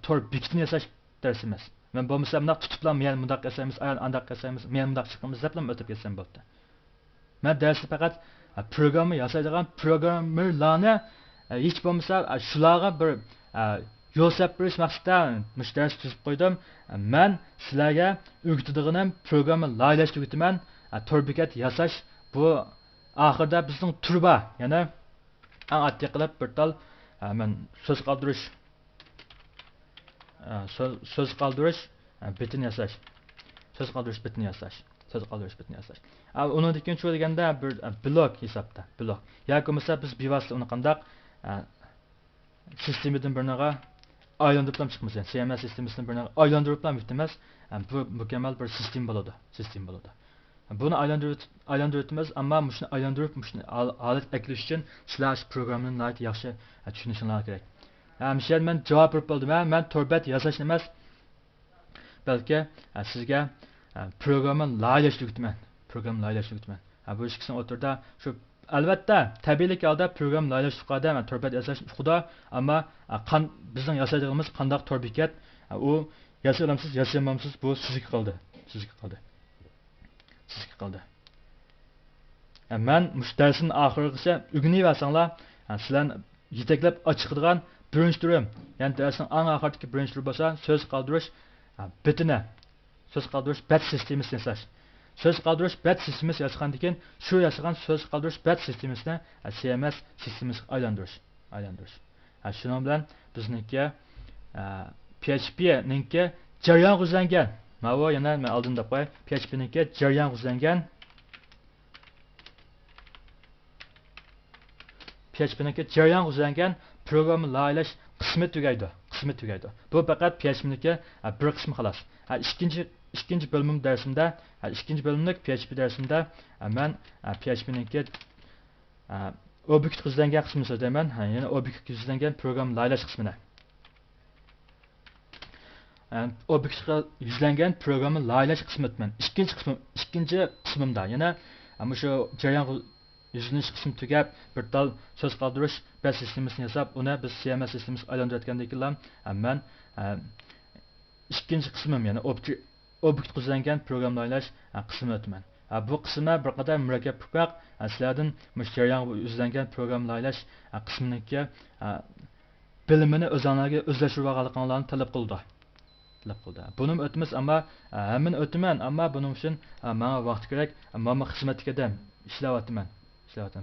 A: tor bekitni yasash darsi emas men bo'lmasa bundoq tutiblar men bundoq yasaymiz andaq yasaymiz men bundoq chiqamiz deb o'tib ketsam bo'ldi men darsni faqat programma yasaydigan programmerlarni hech bo'lmasa shularga bir yo'l sap berish maqsadida mush dars tuzib qo'ydim men sizlarga o'rgatadiganim programma laylashni o'rgataman tor bekat yasash bu oxirida bizning turba yana eng oddiy qilib bir tal men so'z qoldirish bitini yasash undan keyin shu deganda bir blok hisobda yoki bo'lmasa biz bevosita uni qandaq sistemadan birnaga aylantirib chiqamiz CMS sistemasidan birnaga aylantirib ham bitmas bu mukammal bir sistem bo'ladi Buni aylandırıtmaz, amma muşni aylandırıp muşni alet ekleş için sizlar şu programını nayt yaxşı tushunishinglar kerak. Misal men javob berib bo'ldim. Men torbat yasashni emas, balki sizga programma layihalash o'rgataman. Program layihalash o'rgataman. Bu ikkisini o'tirda shu albatta tabiiylik holda program layihalash huquqida men torbat yasash huquqida, amma bizning yasaydigimiz qandaq torbikat u yasalamsiz, yasamamsiz bu sizga qoldi. Sizga qoldi. Sizga qoldi. Men mush darsning oxirigacha o'rganaversanglar, sizlarni yetaklab ochiqadigan birinchi turim, ya'ni darsning eng oxiridagi birinchi turi bo'lsa, so'z qoldirish bitini. So'z qoldirish bat sistemasi yasash. So'z qoldirish bat sistemasi yasagandan keyin shu yasagan so'z qoldirish bat sistemasini CMS sistemasiga aylantirish. Shuning bilan bizniki PHP ninki jarayon qo'zlangan. Mana yana men oldinda qo'y, PHP ninki jarayon qo'zlangan. PHP'niki jarayon qo'zlangan programni layihalash qismi tugaydi. Bu faqat PHP'niki bir qismi xolos. İkinci bölümüm dersimde, ikinci bölümlük PHP dersimde ben PHP'niki obyekt qo'zlangan qismini so'zlayman. Yana obyekt qo'zlangan program layihalash qismini. Obyekt yuzlangan programni layihalash qismini aytman. İkinci qismimda yana shu jarayon yüzleniş qismi tugab bir tal so'z qoldirish bat sistemasini yasab, uni biz CMS sistemasiga aylantirayotgandan keyin men ikkinchi qismim yana obyekt qo'zlangan program layihalash qismini aytaman. Bu qismda bir qadar murakkab ko'proq sizlardan jarayon yuzlangan program layihalash qisminiki bilimini o'zinglarga o'zlashtirib olganliklarini talab qildi. Buni o'tamiz, ammo hamma o'taman, ammo buning uchun menga vaqt kerak. Men xizmatga ishlayapman.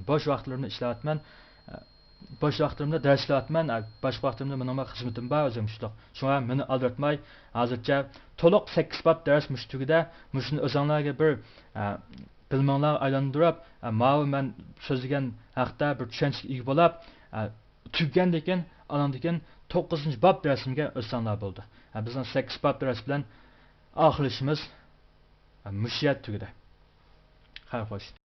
A: Bosh vaqtlarimda ishlayapman. Bosh vaqtlarimda dars ishlayapman. Bosh vaqtlarimda mening xizmatim bor o'zim shutoq. Shunga meni aldatmay, hozircha to'liq 8 bab dars mushtugida mushuni o'zinglarga bir bilmanglar aylantirib, men so'zlagan haqda bir tushunchaga ega bo'lib, tugagandan keyin andan keyin 9-bab darsimga o'tsanglar bo'ldi. Bizning 8 bab dars bilan oxirlashimiz mushiyat tugadi. Xayr xo'sh.